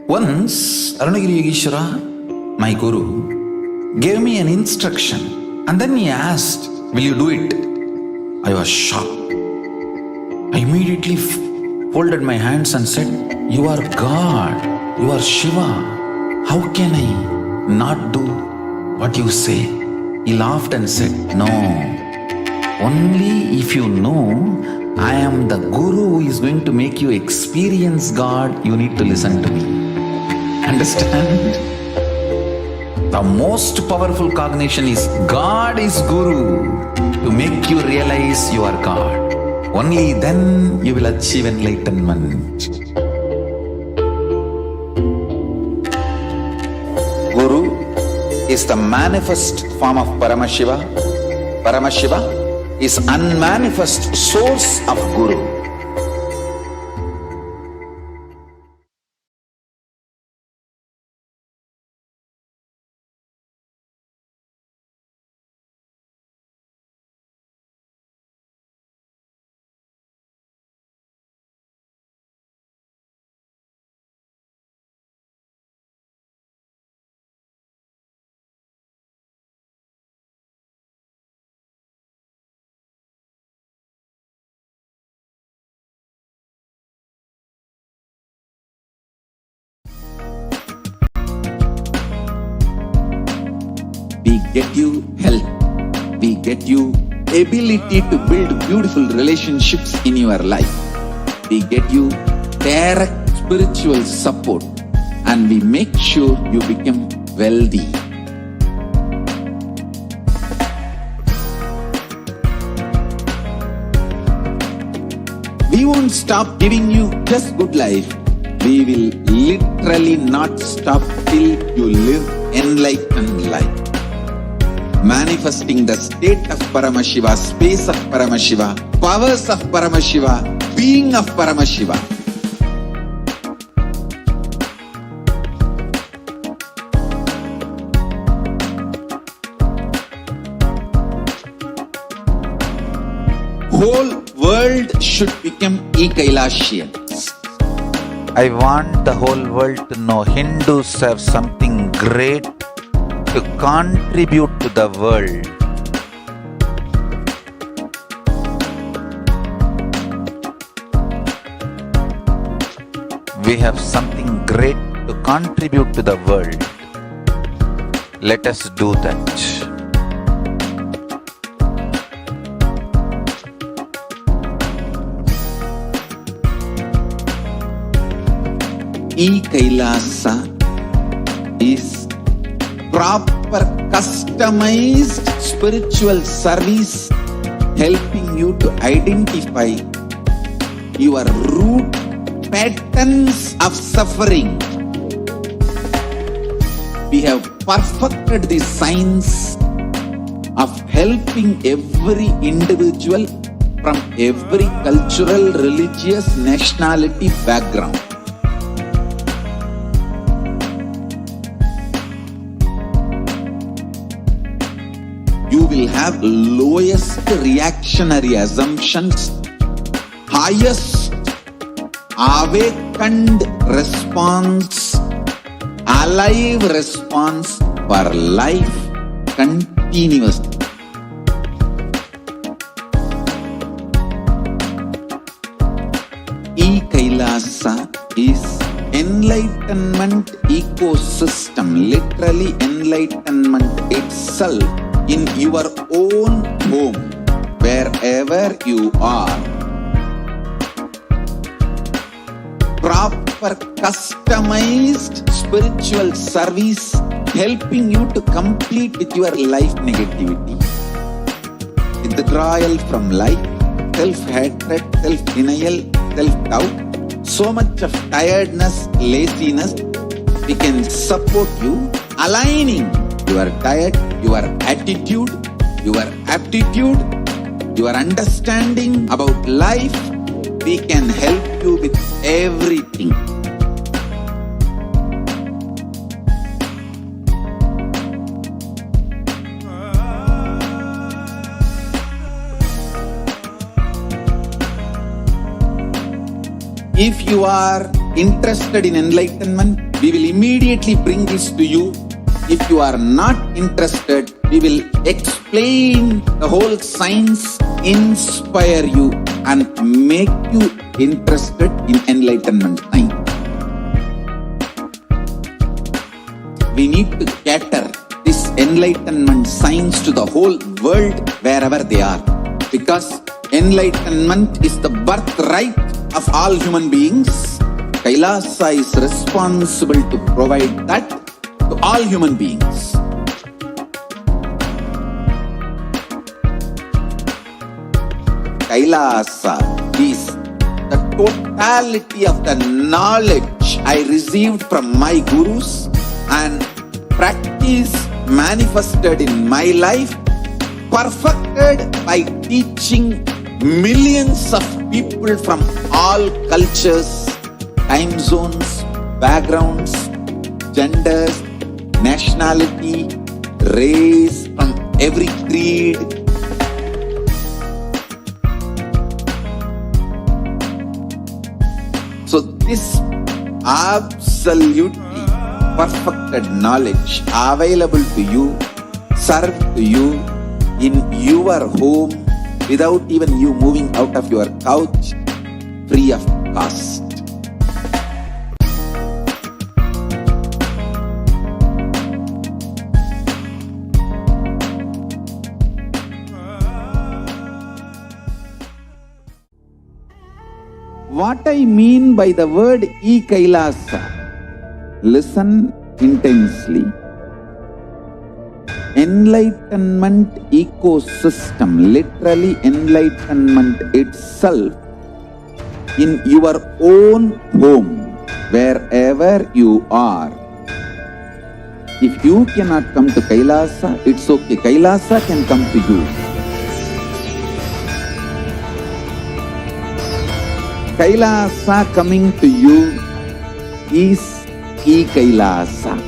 Once, Arunagiri Yogeshwara, my guru, gave me an instruction and then he asked, "Will you do it?" I was shocked. I immediately folded my hands and said, "You are God, you are Shiva. How can I not do what you say?" He laughed and said, "No, only if you know I am the guru who is going to make you experience God, you need to listen to me." Understand? The most powerful cognition is God is Guru to make you realize you are God. Only then you will achieve enlightenment. Guru is the manifest form of Paramashiva. Paramashiva is unmanifest source of Guru. We get you health. We get you ability to build beautiful relationships in your life. We get you direct spiritual support and we make sure you become wealthy. We won't stop giving you just good life. We will literally not stop till you live enlightened life. Manifesting the state of Paramashiva, space of Paramashiva, powers of Paramashiva, being of Paramashiva. Whole world should become Kailasians. I want the whole world to know Hindus have something great to contribute to the world. We have something great to contribute to the world. Let us do that. Kailasa is proper customized spiritual service helping you to identify your root patterns of suffering. We have perfected the science of helping every individual from every cultural, religious, nationality background. You will have lowest reactionary assumptions, highest awakened response, alive response for life continuously. Kailasa is enlightenment ecosystem, literally enlightenment itself in your own home, wherever you are. Proper customized spiritual service helping you to complete with your life negativity. Withdrawal from life, self-hatred, self-denial, self-doubt, so much of tiredness, laziness. We can support you aligning your diet, your attitude, your aptitude, your understanding about life. We can help you with everything. If you are interested in enlightenment, we will immediately bring this to you. If you are not interested, we will explain the whole science, inspire you and make you interested in enlightenment time. We need to cater this enlightenment science to the whole world wherever they are. Because enlightenment is the birthright of all human beings. Kailasa is responsible to provide that to all human beings. Kailasa is the totality of the knowledge I received from my gurus and practice manifested in my life, perfected by teaching millions of people from all cultures, time zones, backgrounds, genders, nationality, race, from every creed. So this absolutely perfected knowledge available to you, served to you in your home without even you moving out of your couch, free of cost. What I mean by the word Kailasa, listen intensely. Enlightenment ecosystem, literally enlightenment itself, in your own home, wherever you are. If you cannot come to Kailasa, it's okay. Kailasa can come to you. Kailasa coming to you is Kailasa.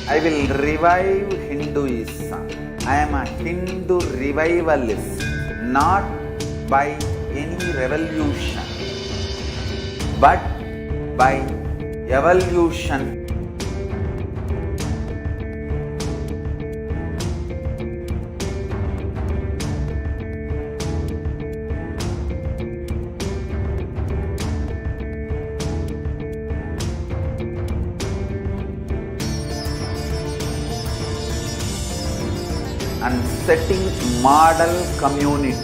I will revive Hinduism. I am a Hindu revivalist, not by any revolution, but by evolution. And setting model communities.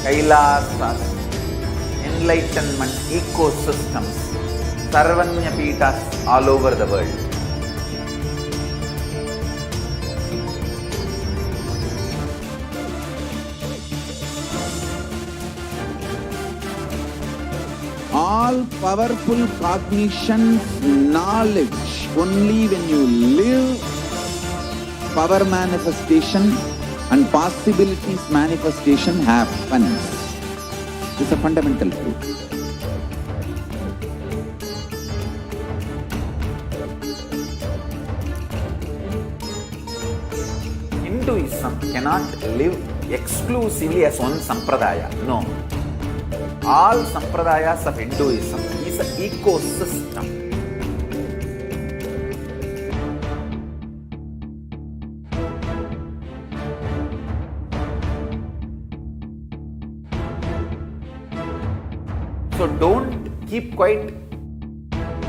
Kailasas, enlightenment ecosystems, Sarvanya Pitas all over the world. All powerful cognition, knowledge, only when you live power manifestation and possibilities manifestation happens. This is a fundamental truth. Hinduism cannot live exclusively as one sampradaya. No. All sampradayas of Hinduism is an ecosystem. So don't keep quiet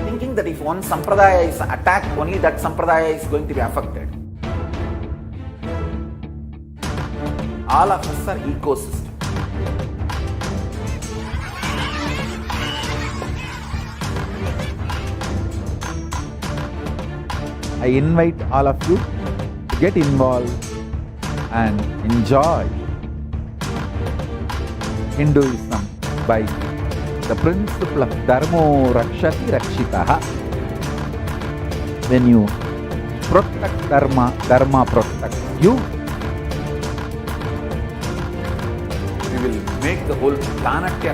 thinking that if one sampradaya is attacked, only that sampradaya is going to be affected. All of us are ecosystem. I invite all of you to get involved and enjoy Hinduism by the principle of Dharmo Rakshati Rakshitaha. When you protect Dharma, Dharma protects you. We will make the whole planet a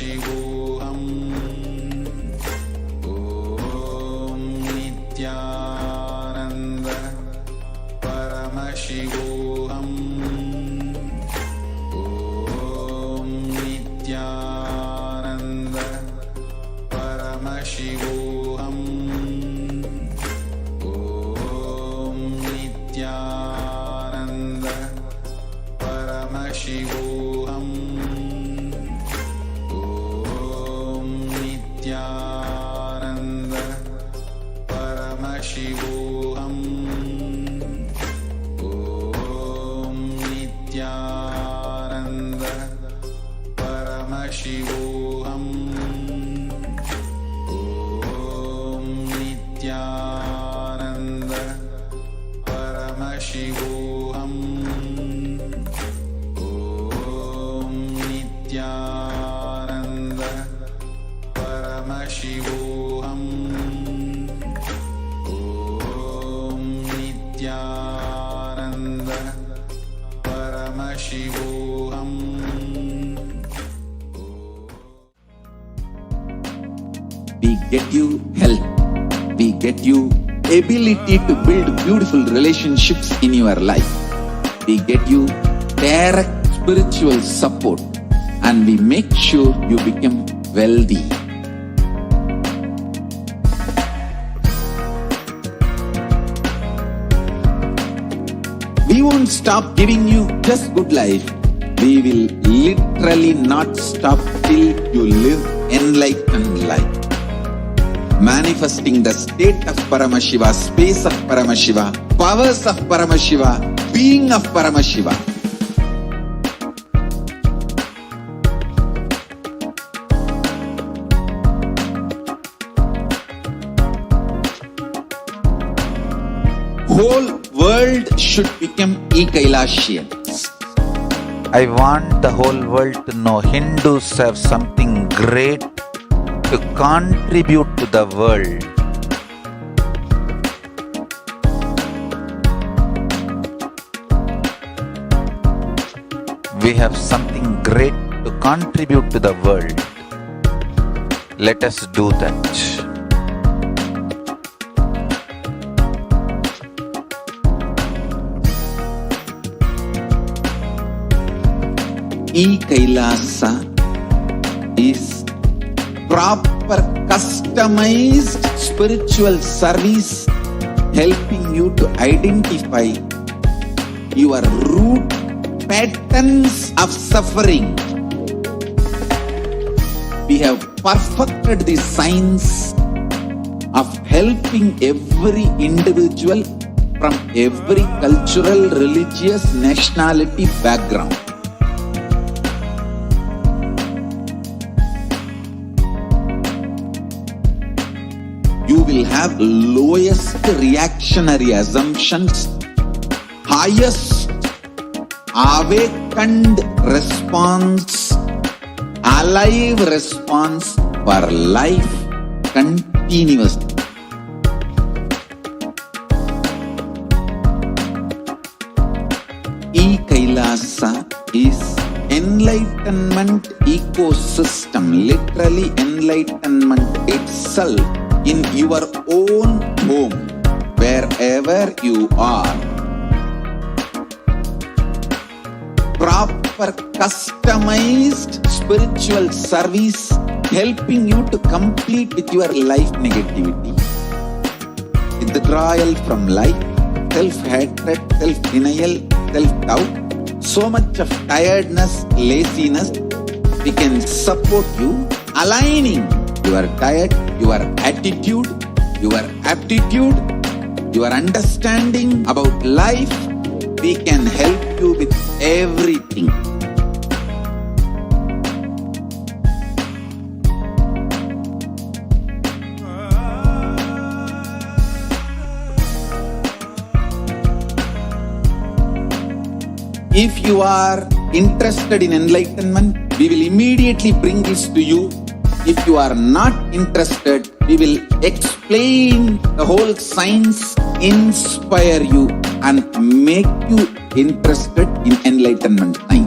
Paramashivoham. Om Nithyananda Paramashivoham. Om Nithyananda Paramashivoham. Om Nithyananda Paramashivoham. Om Nithyananda Paramashivoham. Om Nithyananda Paramashivoham. Om Nithyananda Paramashivoham. Om Nithyananda Paramashivoham. Om Nithyananda Paramashivoham. We get you health. We get you ability to build beautiful relationships in your life. We get you direct spiritual support, and we make sure you become wealthy. We won't stop giving you just good life. We will literally not stop till you live enlightened life. Manifesting the state of Paramashiva, space of Paramashiva, powers of Paramashiva, being of Paramashiva. Whole world should become Kailasians. I want the whole world to know Hindus have something great to contribute to the world. We have something great to contribute to the world. Let us do that. Kailasa is proper customized spiritual service helping you to identify your root patterns of suffering. We have perfected the science of helping every individual from every cultural, religious, nationality background. You will have lowest reactionary assumptions, highest awakened response, alive response for life continuously. Kailasa is enlightenment ecosystem, literally enlightenment itself in your own home, wherever you are. Proper customized spiritual service helping you to complete with your life negativity. Withdrawal from life, self-hatred, self-denial, self-doubt, so much of tiredness, laziness. We can support you aligning your diet, your attitude, your aptitude, your understanding about life. We can help you with everything. If you are interested in enlightenment, we will immediately bring this to you. If you are not interested, we will explain the whole science, inspire you and make you interested in enlightenment time.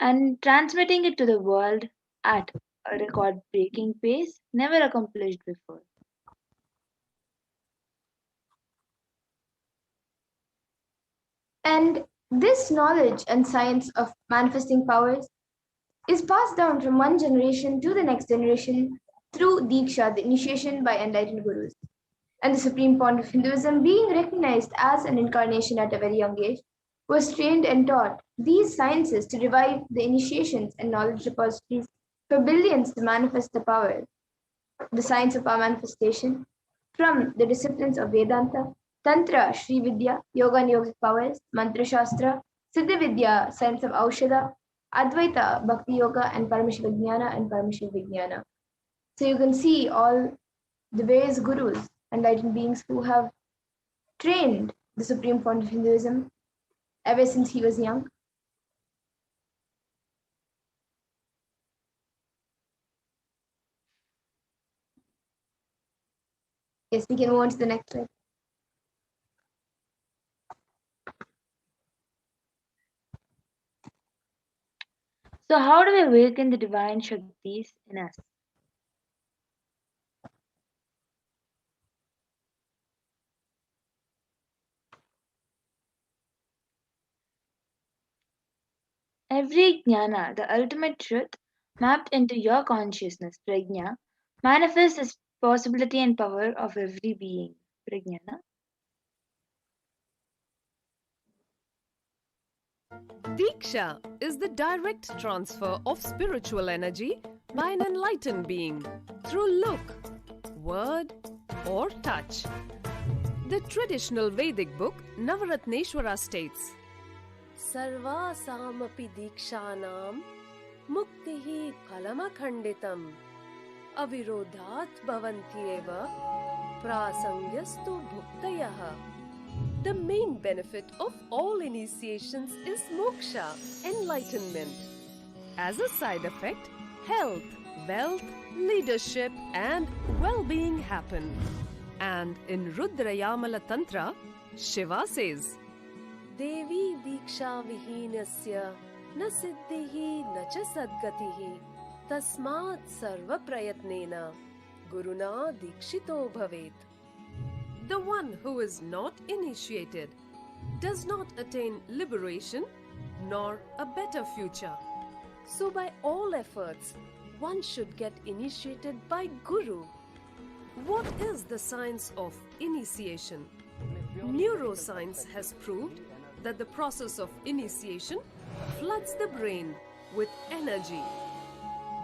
and transmitting it to the world at a record breaking pace never accomplished before. And this knowledge and science of manifesting powers is passed down from one generation to the next generation through Diksha, the initiation by enlightened gurus. And the supreme point of Hinduism, being recognized as an incarnation at a very young age, was trained and taught these sciences to revive the initiations and knowledge repositories for billions to manifest the power, the science of our manifestation, from the disciplines of Vedanta, Tantra, Sri Vidya, Yoga and Yogic powers, Mantra Shastra, Siddha Vidya, science of Aushadha, Advaita, Bhakti Yoga, and Paramashivoham and Paramashivoham. So you can see all the various gurus, enlightened beings who have trained the supreme fount of Hinduism ever since he was young. Yes, we can move on to the next slide. So, how do we awaken the divine Shaktis in us? Every jnana, the ultimate truth, mapped into your consciousness, prajna, manifests as possibility and power of every being. Prajnana. Diksha is the direct transfer of spiritual energy by an enlightened being through look, word, or touch. The traditional Vedic book Navaratneshwara states, Sarvasamapi Dikshanam Muktihi Phalamakhanditam Avirodhat Bhavantyeva Prasangyastu Bhuktayaha. The main benefit of all initiations is moksha, enlightenment. As a side effect, health, wealth, leadership, and well-being happen. And in Rudrayamala Tantra, Shiva says, Devi Diksha Vihinasya na siddhihi na cha sadgatihi tasmat sarva prayatnena guruna dikshito bhavet. The one who is not initiated does not attain liberation nor a better future. So by all efforts, one should get initiated by Guru. What is the science of initiation? Neuroscience has proved that the process of initiation floods the brain with energy.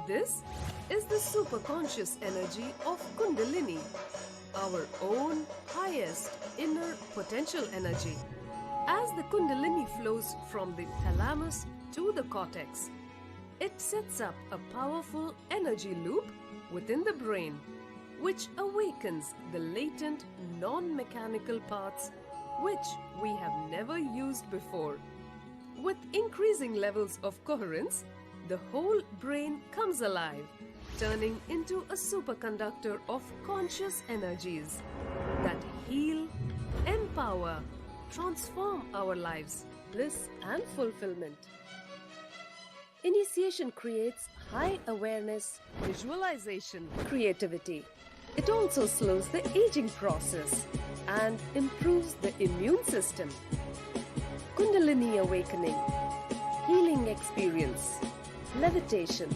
This is the superconscious energy of Kundalini, our own highest inner potential energy. As the Kundalini flows from the thalamus to the cortex, it sets up a powerful energy loop within the brain, which awakens the latent non-mechanical parts which we have never used before. With increasing levels of coherence, the whole brain comes alive, turning into a superconductor of conscious energies that heal, empower, transform our lives, bliss and fulfillment. Initiation creates high awareness, visualization, creativity. It also slows the aging process and improves the immune system. Kundalini awakening, healing experience, levitation,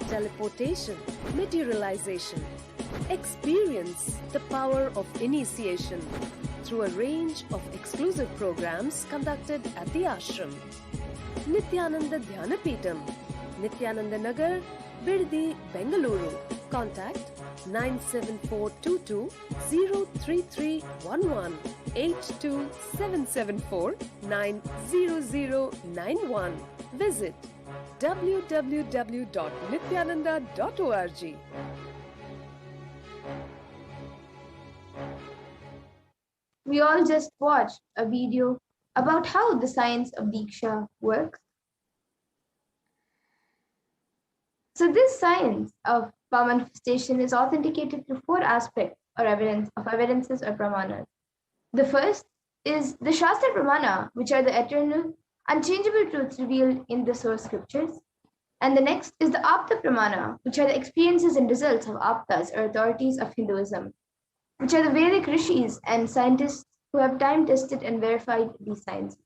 teleportation, materialization. Experience the power of initiation through a range of exclusive programs conducted at the ashram. Nithyananda Dhyanapitham, Nithyananda Nagar, Birdi, Bengaluru. Contact 97422 03311 82774 90091. Visit www.nithyananda.org. We all just watched a video about how the science of Diksha works. So this science of power manifestation is authenticated through four aspects or evidences or Pramanas. The first is the Shastra Pramana, which are the eternal, unchangeable truths revealed in the source scriptures. And the next is the Apta Pramana, which are the experiences and results of Aptas or authorities of Hinduism, which are the Vedic rishis and scientists who have time tested and verified these sciences.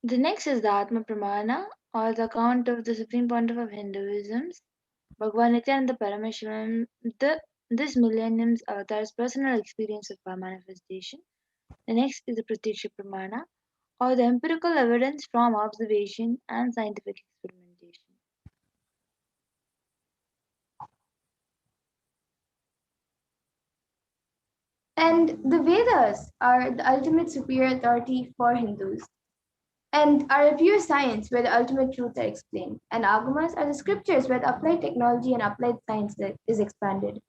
The next is the Atma Pramana, or the account of the supreme pontiff of Hinduism, Bhagavan Nithyananda Paramashivam, this millennium's avatar's personal experience of power manifestation. The next is the Pratyaksha Pramana, or the empirical evidence from observation and scientific experimentation. And the Vedas are the ultimate superior authority for Hindus and are a pure science where the ultimate truths are explained. And Agamas are the scriptures where the applied technology and applied science is expanded.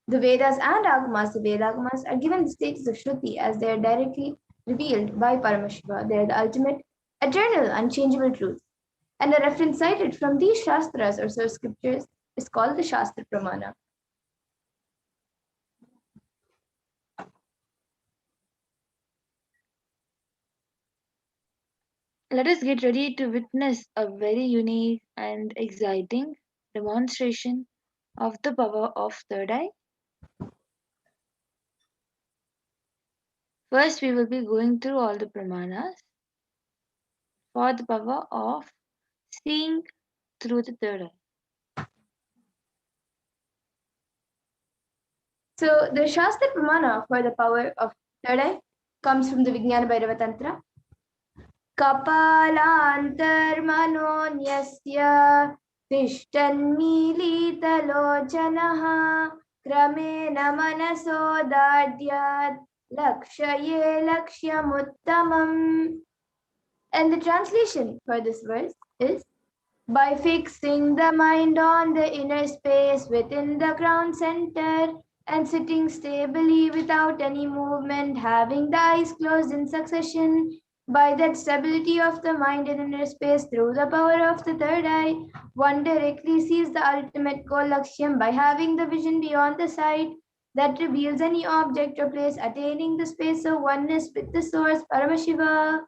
The Vedas and Agamas, the Vedagamas, are given the status of Shruti as they are directly revealed by Paramashiva. They are the ultimate, eternal, unchangeable truths. And a reference cited from these Shastras or source scriptures is called the Shastra Pramana. Let us get ready to witness a very unique and exciting demonstration of the power of third eye. First, we will be going through all the pramanas for the power of seeing through the third eye. So the Shastra Pramana for the power of third eye comes from the Vijnana Bhairava Tantra. Kapalantarmanonyasya tishtannmilitalochanaha kramena manasodadhyat lakshaye lakshyamuttamam. And the translation for this verse is, by fixing the mind on the inner space within the crown center and sitting stably without any movement, having the eyes closed in succession, by that stability of the mind in inner space through the power of the third eye, one directly sees the ultimate goal Lakshyam by having the vision beyond the sight that reveals any object or place, attaining the space of oneness with the source, Paramashiva.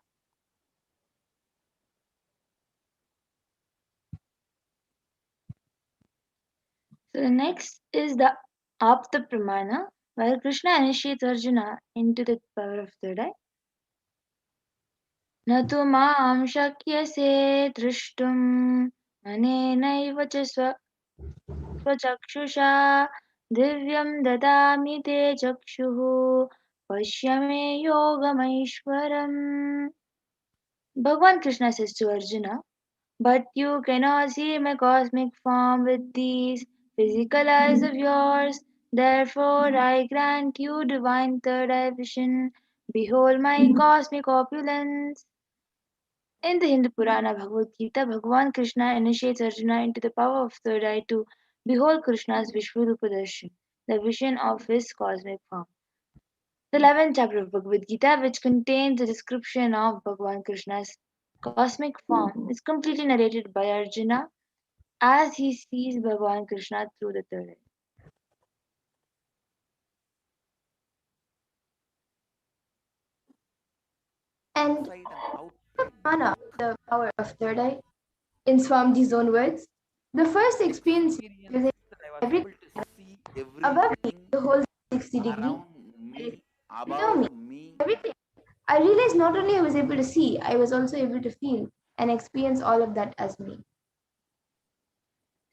So the next is the Apta Pramana, where Krishna initiates Arjuna into the power of third eye. न तु मां शक्यसे द्रष्टुम् अनेनैव च स्वचक्षुषा दिव्यं ददामि ते चक्षुः पश्य मे योगमैश्वरम्. Bhagavan Krishna says to Arjuna, but you cannot see my cosmic form with these physical eyes of yours. Therefore, I grant you divine third eye vision. Behold my cosmic opulence. In the Hindu Purana Bhagavad Gita, Bhagavan Krishna initiates Arjuna into the power of third eye to behold Krishna's Vishwarupa Darshan, the vision of his cosmic form. The 11th chapter of Bhagavad Gita, which contains a description of Bhagavan Krishna's cosmic form, is completely narrated by Arjuna as he sees Bhagavan Krishna through the third eye. And Pramana, the power of third eye, in Swamiji's own words, the first experience is everything above me, the whole 60 degree, around me, below me, above me. everything. I realized not only I was able to see, I was also able to feel and experience all of that as me.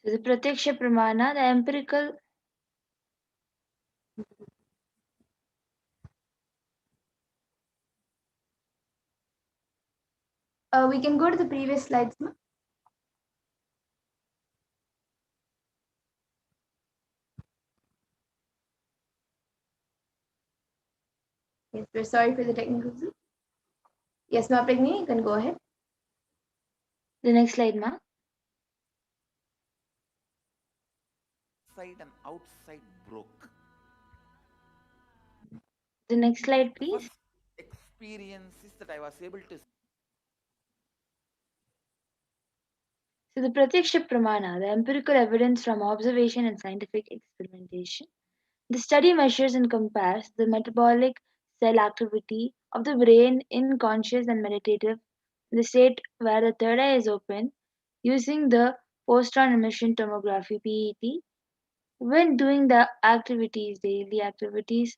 So the Pratyaksha Pramana, the empirical We can go to the previous slides. Yes, we're sorry for the technical issue. Yes, Ma Pragni, you can go ahead. The next slide, Ma. Inside and outside broke. The next slide, please. First experiences that I was able to. So the Pratyaksha Pramana, the empirical evidence from observation and scientific experimentation. The study measures and compares the metabolic cell activity of the brain in conscious and meditative, the state where the third eye is open, using the postron emission tomography PET. When doing the activities, daily activities,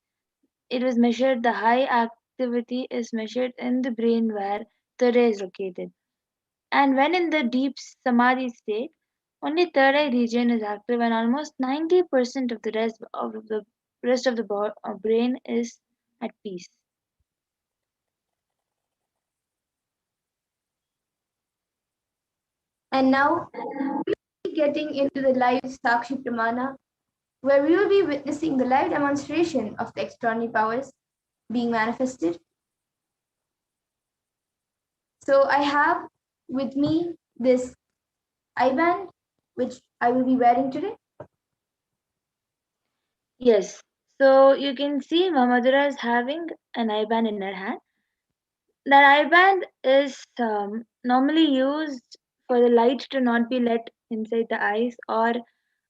it was measured, the high activity is measured in the brain where third eye is located. And when in the deep samadhi state, only third eye region is active and almost 90% of the rest of the brain is at peace. And now, getting into the live Sakshi Pramana, where we will be witnessing the live demonstration of the extraordinary powers being manifested. So I have with me this I-band, which I will be wearing today. Yes. So you can see Mamadura is having an I-band in her hand. That I-band is normally used for the light to not be let inside the eyes or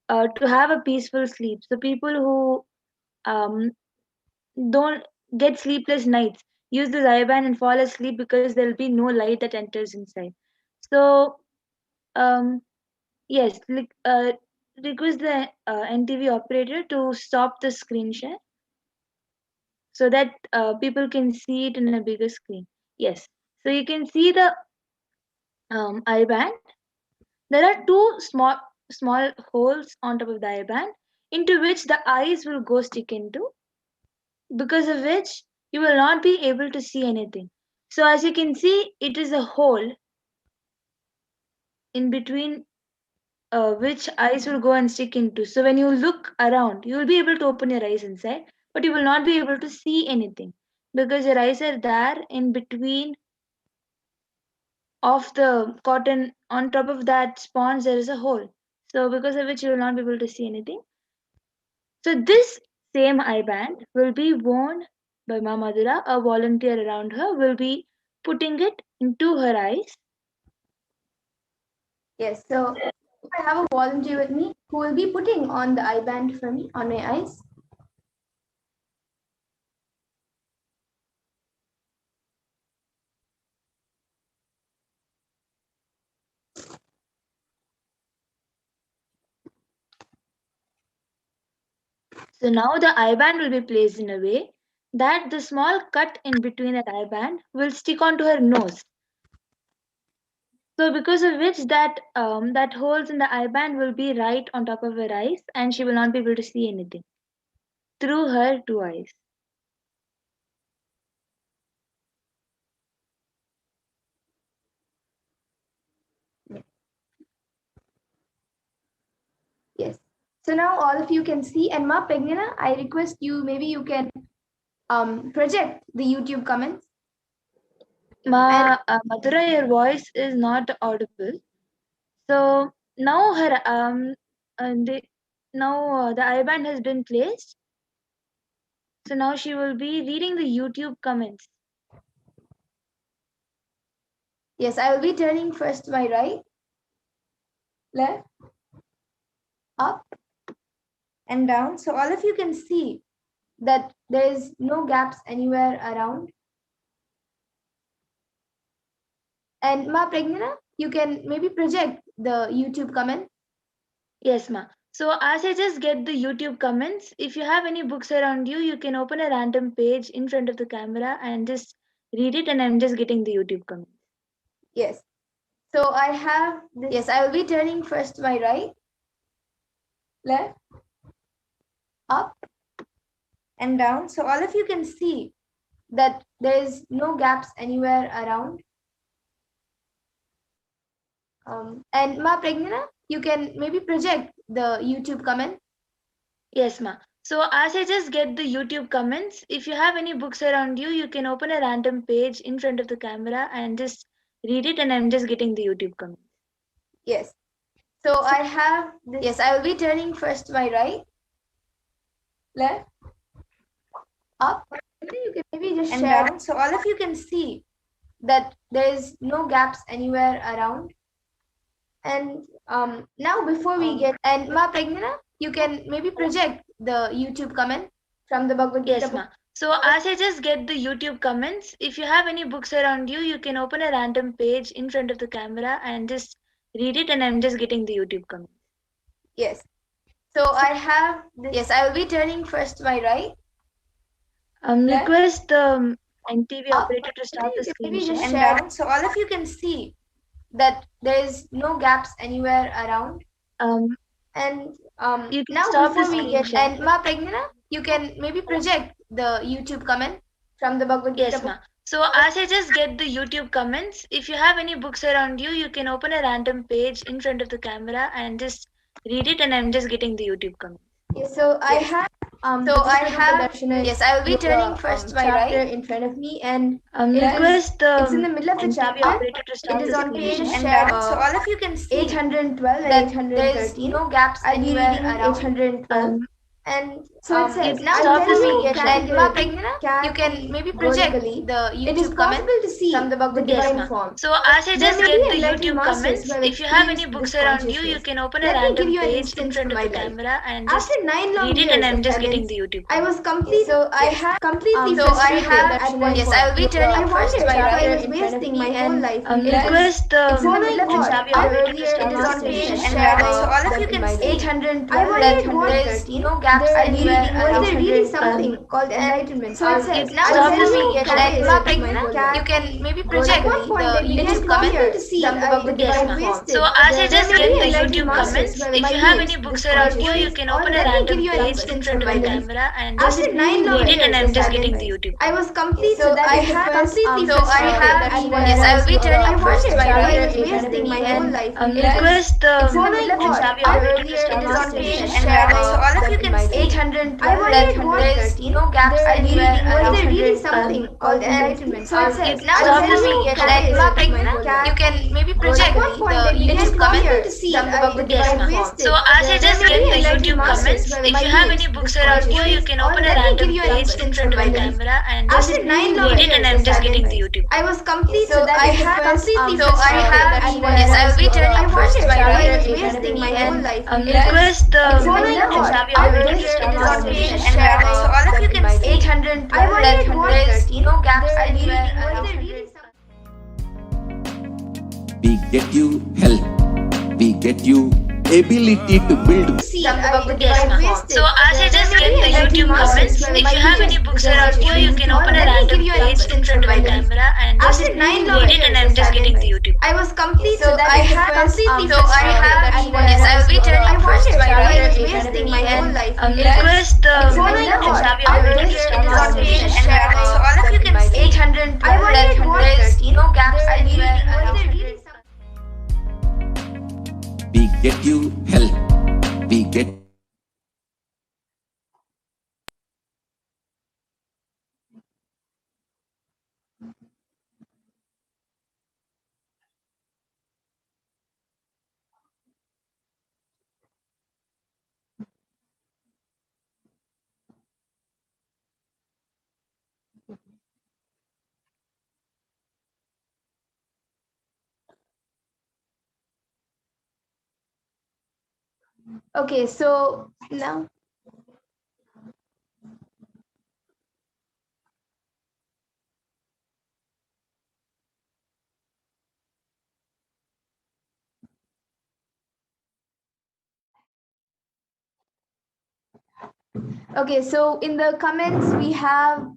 to have a peaceful sleep. So people who don't get sleepless nights use this I-band and fall asleep because there'll be no light that enters inside. So um, yes, request the NTV operator to stop the screen share so that people can see it in a bigger screen. Yes. So you can see the I-band. There are two small holes on top of the I-band into which the eyes will go stick into, because of which you will not be able to see anything. So as you can see, it is a hole in between which eyes will go and stick into. So when you look around, you will be able to open your eyes inside, but you will not be able to see anything because your eyes are there in between of the cotton. On top of that sponge there is a hole, so because of which you will not be able to see anything. So this same eye band will be worn by Ma Madhura. A volunteer around her will be putting it into her eyes. Yes, so I have a volunteer with me who will be putting on the eye band for me on my eyes. So now the eye band will be placed in a way that the small cut in between that eye band will stick onto her nose. So because of which that holes in the eye band will be right on top of her eyes, and she will not be able to see anything through her two eyes. Yes. So now all of you can see, and Ma Pregnana, I request you, maybe you can project the YouTube comments. Madhura, your voice is not audible. So now the eye band has been placed. So now she will be reading the YouTube comments. Yes, I will be turning first to my right, left, up, and down. So all of you can see that there is no gaps anywhere around. And Ma Pregnana, you can maybe project the YouTube comment. Yes, ma. So as I just get the YouTube comments, if you have any books around you, you can open a random page in front of the camera and just read it, and I'm just getting the YouTube comments. Yes. So I have this. Yes, I will be turning first to my right, left, up, and down. So all of you can see that there is no gaps anywhere around. And Ma Pregnana, you can maybe project the YouTube comment. Yes, ma. So as I just get the YouTube comments, if you have any books around you, you can open a random page in front of the camera and just read it, and I'm just getting the YouTube comments. Yes. So I have this. Yes, I will be turning first to my right, left, up. You can maybe just and share down. So all of you can see that there is no gaps anywhere around. And now before we get, and Ma Pregnana, you can maybe project the YouTube comment from the Bhagavad Gita. Yes, ma. So as I just get the YouTube comments, if you have any books around you, you can open a random page in front of the camera and just read it, and I'm just getting the YouTube comments. Yes. So I have this. Yes, I will be turning first to my right. Request the NTV Up, operator to stop the screen maybe just share. share down, so all of you can see that there is no gaps anywhere around. And You can now stop the before we screen get, share. and Ma Pragnana, you can maybe project the YouTube comment from the Bhagavad Gita Yes, book. ma. So as I just get the YouTube comments, if you have any books around you, you can open a random page in front of the camera and just read it, and I'm just getting the YouTube comments. Yes, so I have yes, I will be turning first to my right in front of me, and Request the it's in the middle of the NTV chapter. operator to stop It is the on screen page share. shared, so all of you can see 812 and 813. No gaps anywhere around. 812. And so it says, now before we get and Ma Pragnana, you can maybe project the YouTube comment to see from the Bhagavad Yes, Gita ma. form. So as I There just may get be the enlightened YouTube masters comments, who have if you have any experienced books this around you, you consciousness. can open a Let me give random you an page in instance front from of my the life. camera and just After 9 long read it, years and I'm of just getting penance, the YouTube I comments. was complete. So I had completely frustrated at one yes, point. I will be turning I first wanted to my to. right I was in front of wasting me my whole and life. request the It's in the middle of the NTV chapter. operator to Earlier, stop it is the on screen page share. shared, so all of you can see 812 there is no gaps anywhere. Was there really something called enlightenment? So it says, now I was before we so get curious Ma with my whole life. You can maybe At project one point, I the began YouTube to comment wonder to see from the Bhagavad Yes, Gita ma'am. form. So as I just get the enlightened YouTube masters comments, who have if you have any experienced books this around you, you consciousness. can open a Let me random give you an page instance in front from of my the life. camera and just After 9 long read it, and years I'm of just getting penance, the YouTube I comments. was complete. So that I had completely so I have at one yes, I will be turning I first to wanted my to. I right was in front of wasting me my whole and life. Request the It's in the middle of the NTV chapter. operator to Earlier, stop it is the on screen page share. shared, so all of you can see 812 I wondered there is no gaps there anywhere. was there really something called enlightenment? So it says, Now I was before so we get curious Ma with my Pragnana, whole life. you can maybe At project one point, I the began YouTube to comment wonder to see from the Bhagavad that Gita I form. wasted. So as I just get the YouTube comments, if you have any books around you, you can open a random page in front of the camera and just After 9 long read it, and years I'm of just getting penance, the YouTube I was complete. So that I is the have first, so I have yes, I will be turning first to my I right was in front of wasting me my whole and life. Request the It's in the NTV middle of the chapter. operator to Earlier, stop it is the on screen page share. shared, so all of you can see 812 I wondered there is no gaps anywhere. was there really something? We get you health. We get you ability to build. See, From the Bhagavad Yes, Gita ma'am. form. So as I just get the YouTube comments, if you have any books around you, you can open a random page in front of the camera and just After 9 read it, and I'm just getting the YouTube. I was complete. So that I is the have first, so I have yes, I will be turning I first to wanted. my I right was in front of wasting me my whole and life. Request the It's in the middle of the NTV chapter. operator to Earlier, stop it is the on screen page share. shared, so all of you can see 812 I wondered there is no gaps anywhere. was there really something? We get you health. We get Okay, so now. Okay, so in the comments, we have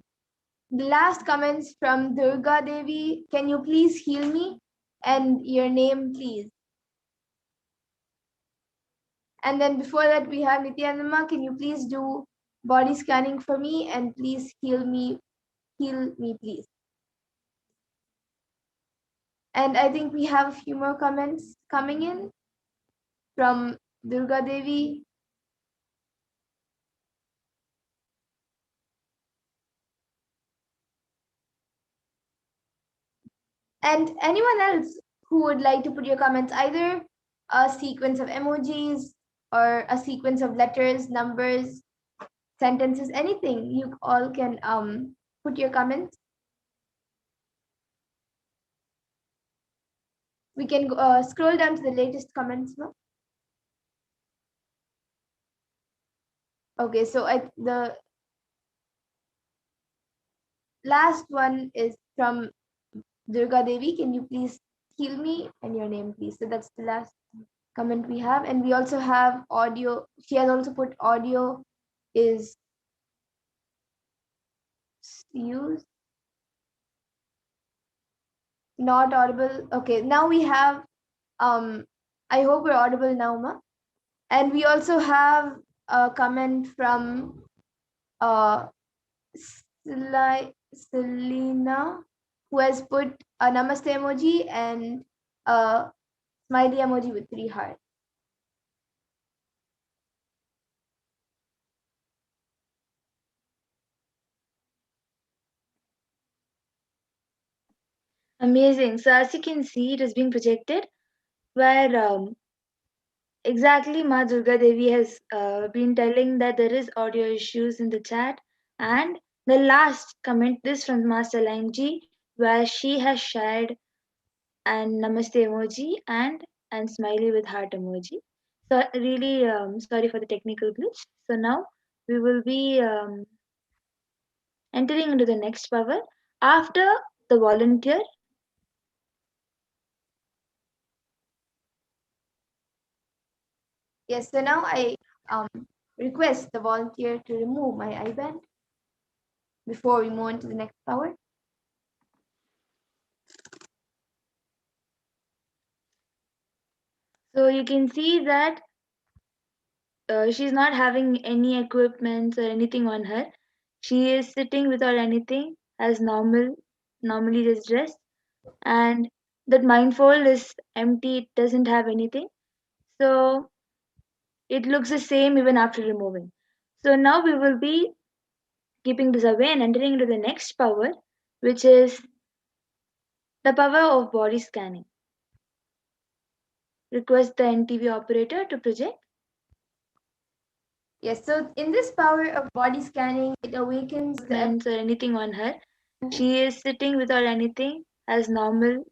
the last comments from Durga Devi. Can you please heal me? And your name, please. And then before that, we have Nithyananda. Can you please do body scanning for me? And please heal me, please. And I think we have a few more comments coming in from Durga Devi. And anyone else who would like to put your comments, either a sequence of emojis or a sequence of letters, numbers, sentences, anything, you all can put your comments. We can scroll down to the latest comments now. Okay, so last one is from Durga Devi. Can you please heal me and your name, please? So that's the last comment we have. And we also have audio. She has also put audio is used, not audible. Okay, now we have, I hope we're audible now, Ma. And we also have a comment from Selena, who has put a namaste emoji and a smiley emoji with 3 hearts. Amazing. So as you can see, it is being projected where exactly Ma Durga Devi has been telling that there is audio issues in the chat. And the last comment is from Master Ji, where she has shared an namaste emoji and smiley with heart emoji. So really sorry for the technical glitch. So now we will be entering into the next power after the volunteer. Yes, so now I request the volunteer to remove my eye band before we move on to the next power. So you can see that she's not having any equipment or anything on her. She is sitting without anything as normally just dressed. And that mindfold is empty, it doesn't have anything. So it looks the same even after removing. So now we will be keeping this away and entering into the next power, which is the power of body scanning. Request the NTV operator to project. Yes, so in this power of body scanning, it awakens the Or anything on her. She is sitting without anything as normally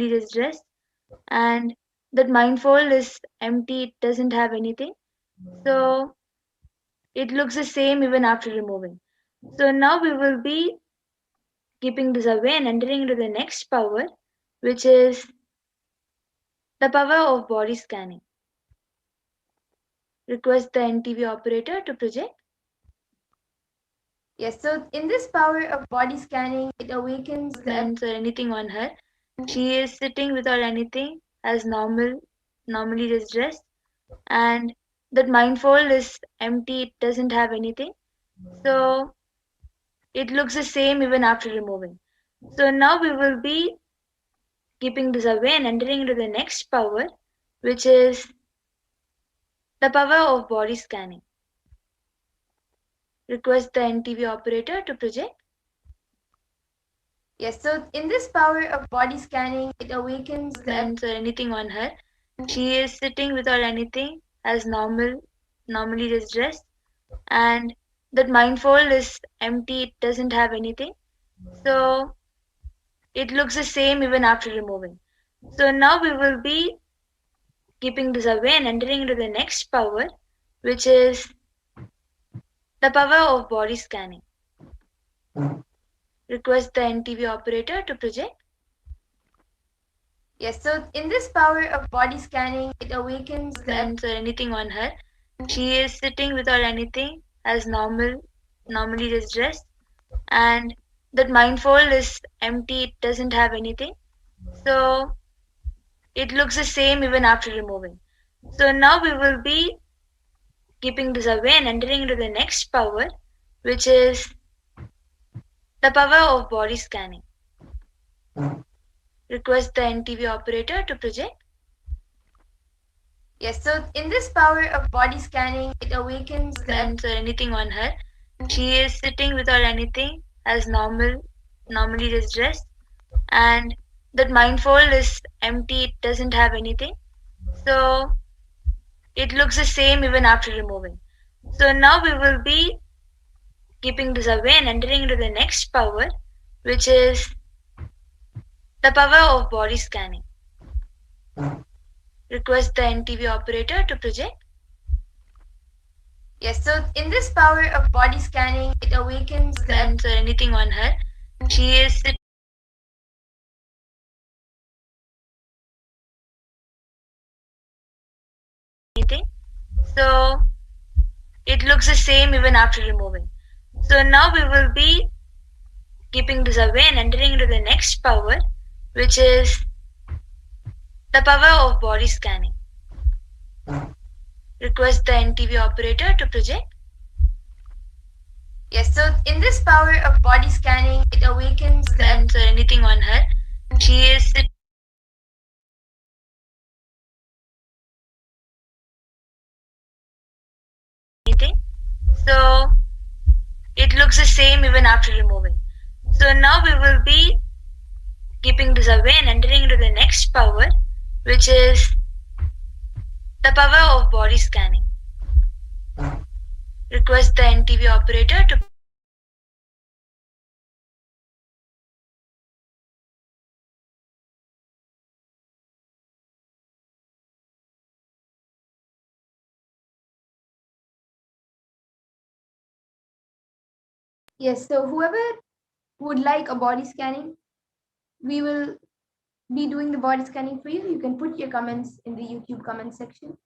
just dressed. And that mindfold is empty, it doesn't have anything. So it looks the same even after removing. So now we will be keeping this away and entering into the next power, which is the power of body scanning. Request the NTV operator to project. Yes, so in this power of body scanning, it awakens the Or anything on her. She is sitting without anything as normally just dressed. And that mindfold is empty, it doesn't have anything. So it looks the same even after removing. So now we will be keeping this away and entering into the next power, which is the power of body scanning. Request the NTV operator to project. Yes, so in this power of body scanning, it awakens the Or anything on her. She is sitting without anything as normally just dressed. And that mindfold is empty, it doesn't have anything. So it looks the same even after removing. So now we will be keeping this away and entering into the next power, which is the power of body scanning. Request the NTV operator to project. Yes, so in this power of body scanning, it awakens the Or anything on her. She is sitting without anything as normally just dressed. And that mindfold is empty, it doesn't have anything. So it looks the same even after removing. So now we will be keeping this away and entering into the next power, which is the power of body scanning. Request the NTV operator to project. Yes, so in this power of body scanning, it awakens the Or anything on her. She is sitting without anything as normally just dressed. And that mindfold is empty, it doesn't have anything. So it looks the same even after removing. So now we will be keeping this away and entering into the next power, which is the power of body scanning. Request the NTV operator to project. Yes, so in this power of body scanning, it awakens the Or anything on her. She is sitting. So it looks the same even after removing. So now we will be keeping this away and entering into the next power, which is the power of body scanning. Request the NTV operator to project. Yes, so in this power of body scanning, it awakens the Events or anything on her. She is sitting. So it looks the same even after removing. So now we will be keeping this away and entering into the next power, which is the power of body scanning. Request the NTV operator to Yes, so whoever would like a body scanning, we will be doing the body scanning for you. You can put your comments in the YouTube comment section.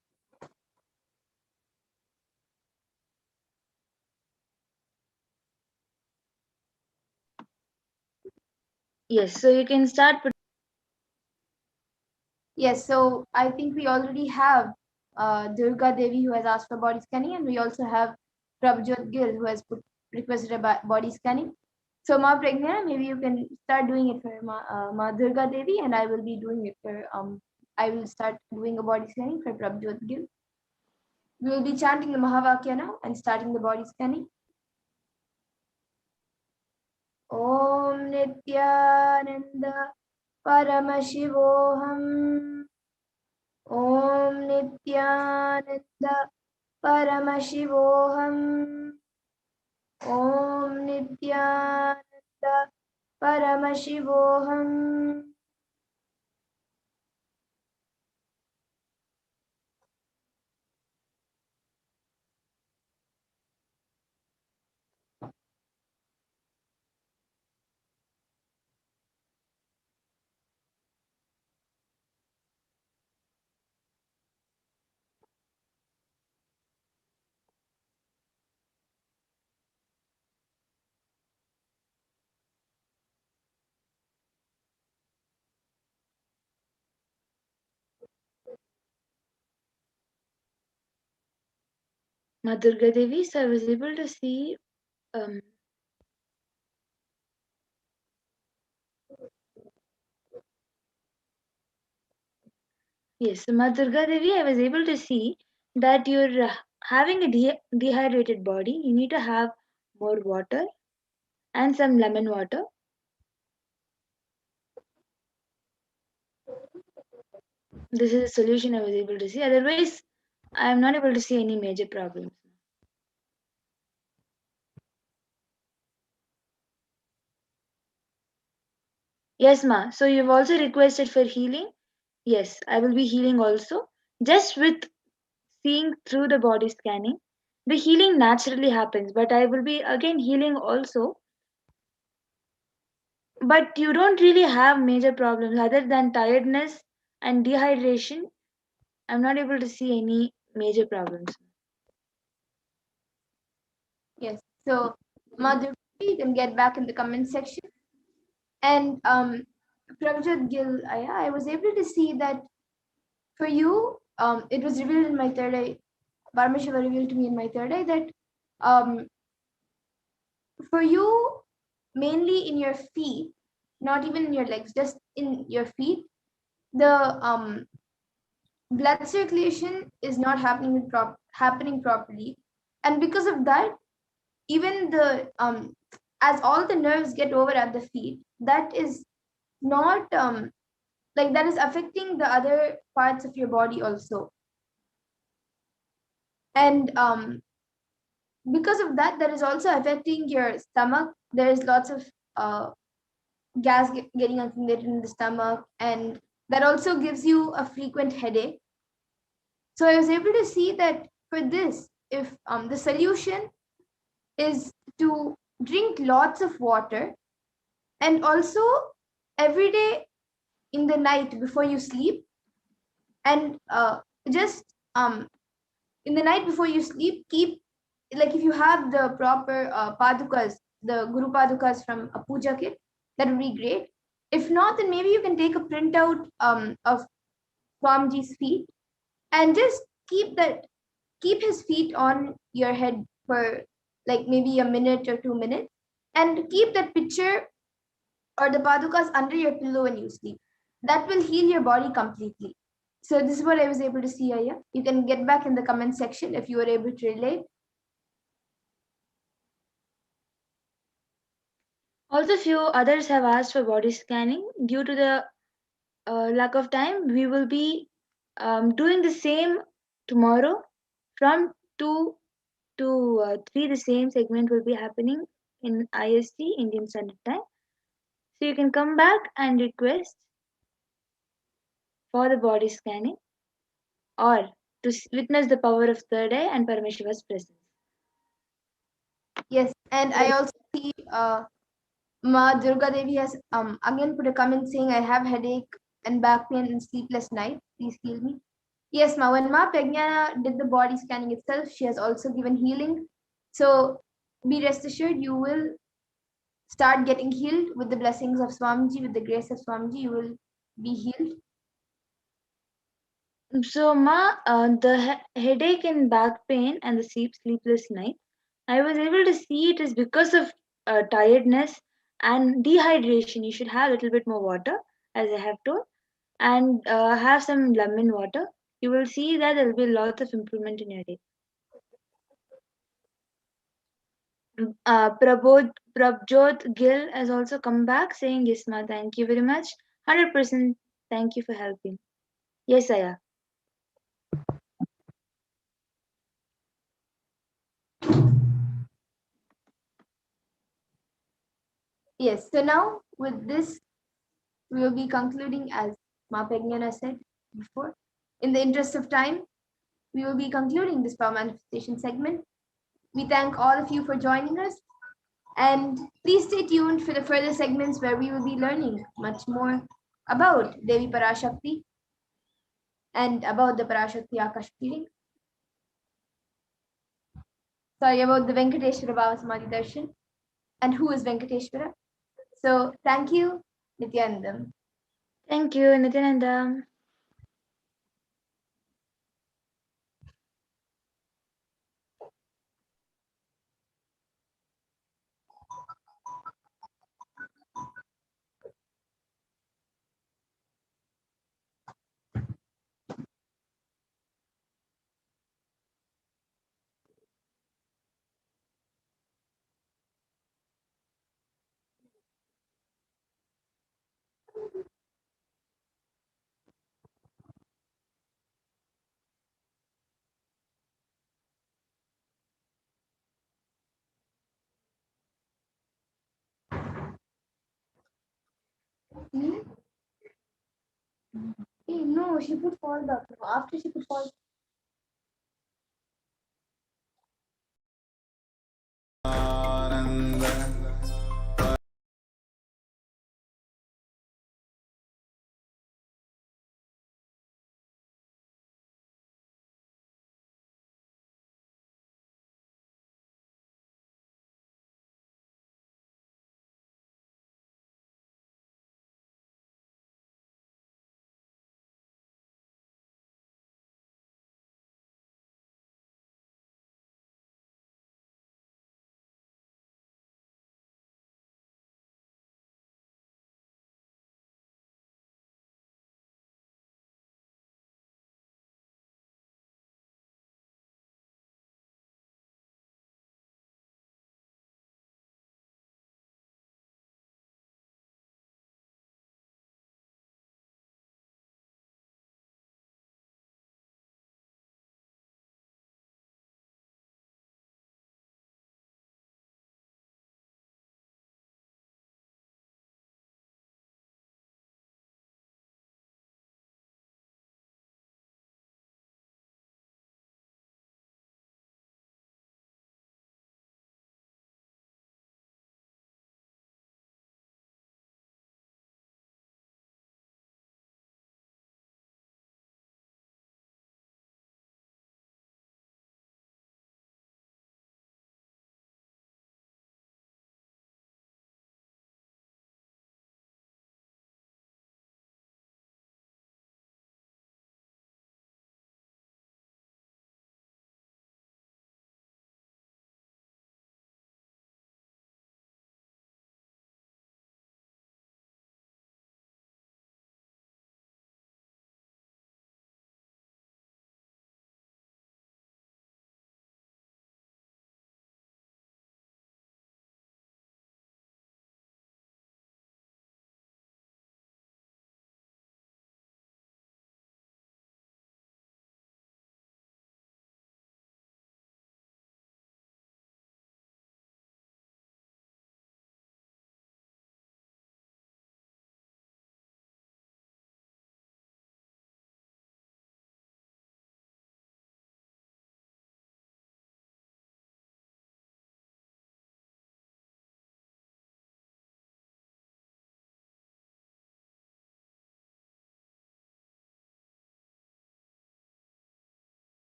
yes. So you can start. Yes, so I think we already have Durga Devi who has asked for body scanning, and we also have Prabhjot Gill who has requested a body scanning. So Ma Pragna, maybe you can start doing it for Ma Durga Devi, and I will be doing it for I will start doing a body scanning for Prabhjot Gill. We will be chanting the Mahavakya now and starting the body scanning. Om Nithyananda Paramashivoham. Om Nithyananda Paramashivoham. Om Nithyananda Paramashivoham. Ma Durga Devi, so I was able to see yes, Ma Durga Devi, I was able to see that you're having a dehydrated body. You need to have more water and some lemon water. This is a solution I was able to see. Otherwise, I am not able to see any major problems. Yes, Ma. So you've also requested for healing. Yes, I will be healing also. Just with seeing through the body scanning, the healing naturally happens. But I will be again healing also. But you don't really have major problems other than tiredness and dehydration. I'm not able to see any major problems. Yes, so Ma Durga, you can get back in the comment section. And Prabhjot Gill, I was able to see that for you, it was revealed in my third eye. Paramashiva revealed to me in my third eye that for you, mainly in your feet, not even in your legs, just in your feet, the blood circulation is not happening properly, and because of that, even the as all the nerves get over at the feet, that is not like that is affecting the other parts of your body also, and because of that, that is also affecting your stomach. There is lots of gas getting accumulated in the stomach, and that also gives you a frequent headache. So I was able to see that for this, if the solution is to drink lots of water And also, every day in the night before you sleep, and just in the night before you sleep, keep, like, if you have the proper padukas, the guru padukas from a puja kit, that would be great. If not, then maybe you can take a printout of Swamiji's feet, and just keep his feet on your head for like maybe a minute or 2 minutes, and keep that picture or the padukas under your pillow when you sleep. That will heal your body completely. So this is what I was able to see, Aya. You can get back in the comment section if you were able to relate. Also, few others have asked for body scanning. Due to the lack of time, we will be doing the same tomorrow from 2 to 3. The same segment will be happening in IST, Indian Standard Time. So you can come back and request for the body scanning or to witness the power of third eye and Paramashiva's presence. Yes, and I also see Ma Durga Devi has again put a comment saying, I have headache and back pain and sleepless night. Please heal me. Yes, Ma, when Ma Pragyana did the body scanning itself, she has also given healing. So be rest assured, you will start getting healed with the blessings of Swamiji, with the grace of Swamiji, you will be healed. So, Ma, the headache and back pain and the sleepless night, I was able to see it is because of tiredness and dehydration. You should have a little bit more water, as I have told, and have some lemon water. You will see that there will be lots of improvement in your day. Prabjot Gill has also come back saying, yes, Ma, thank you very much. 100% thank you for helping. Yes, Aya. Yes, so now with this, we will be concluding as Ma Pragyana said before. In the interest of time, we will be concluding this power manifestation segment. We thank all of you for joining us, and please stay tuned for the further segments where we will be learning much more about Devi Parashakti and about the Parashakti Akashic reading. Sorry, about the Venkateshwara Bhava Samadhi Darshan and who is Venkateshwara. So thank you, Nithyanandam. Thank you, Nityananda. Hmm? Hey, no, she put fall back. After she put fall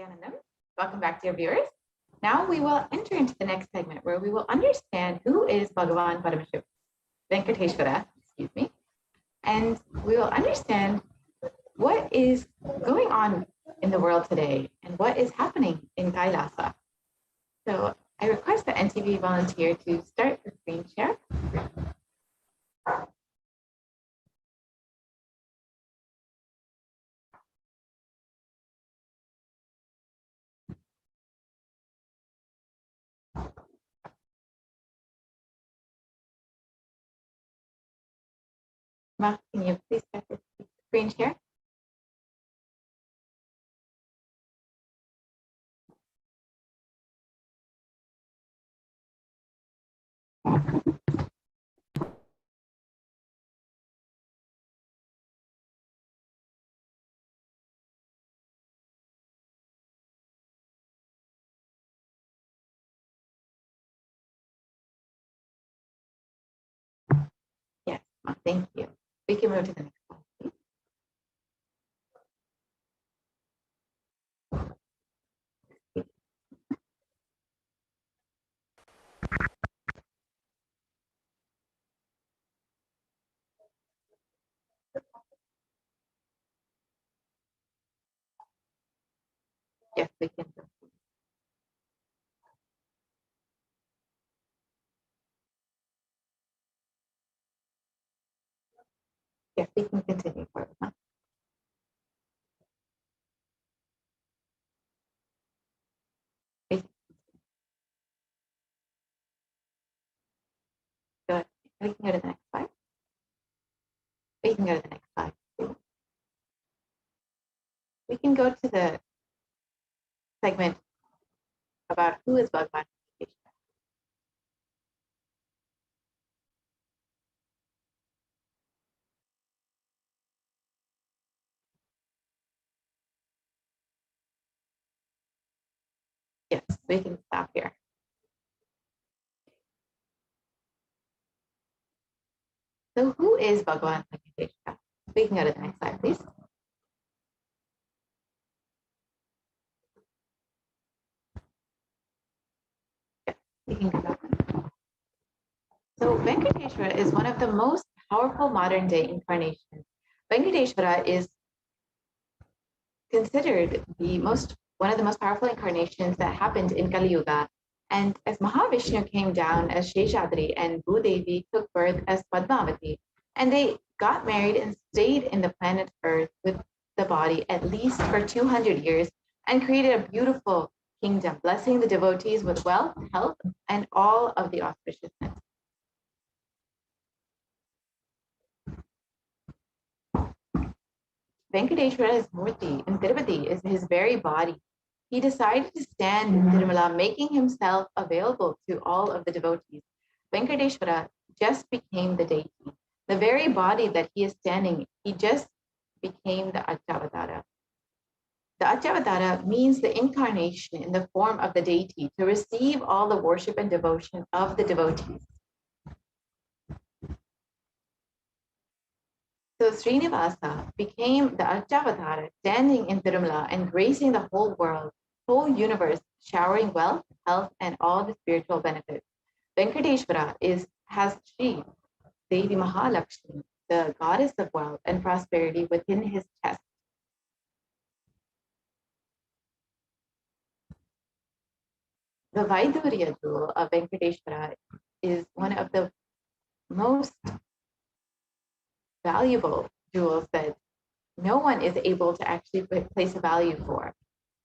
Nithyanandam. Welcome back, dear viewers. Now we will enter into the next segment where we will understand who is Bhagavan Paramashivoham, Venkateshwara, excuse me, and we will understand what is going on in the world today and what is happening in Kailasa. So I request the NTV volunteer to start the screen share. Ma, can you please start the screen share? Yes, Ma, thank you. We can move to the next slide, please. Yes, we can. Yes, we can continue forward. Ma. We can go to the next slide. We can go to the next slide. Please. We can go to the segment about who is Bhagavan. Yes, we can stop here. So who is Bhagavan Venkateshwara? We can go to the next slide, please. Yes, we can go. So Venkateshwara is one of the most powerful modern day incarnations. Venkateshwara is considered one of the most powerful incarnations that happened in Kali Yuga. And as Mahavishnu came down as Sheshadri and Bhudevi took birth as Padmavati, and they got married and stayed in the planet Earth with the body at least for 200 years and created a beautiful kingdom, blessing the devotees with wealth, health, and all of the auspiciousness. Venkateshwara's Murti in Tirupati is his very body. He decided to stand in Tirumala, making himself available to all of the devotees. Venkateshwara just became the deity. The very body that he is standing, he just became the Acchavatara. The Acchavatara means the incarnation in the form of the deity to receive all the worship and devotion of the devotees. So Srinivasa became the Acchavatara, standing in Tirumala and gracing the whole world, whole universe, showering wealth, health, and all the spiritual benefits. Venkateshwara has Shri, Devi Mahalakshmi, the goddess of wealth and prosperity, within his chest. The Vaidurya jewel of Venkateshwara is one of the most valuable jewels that no one is able to actually place a value for.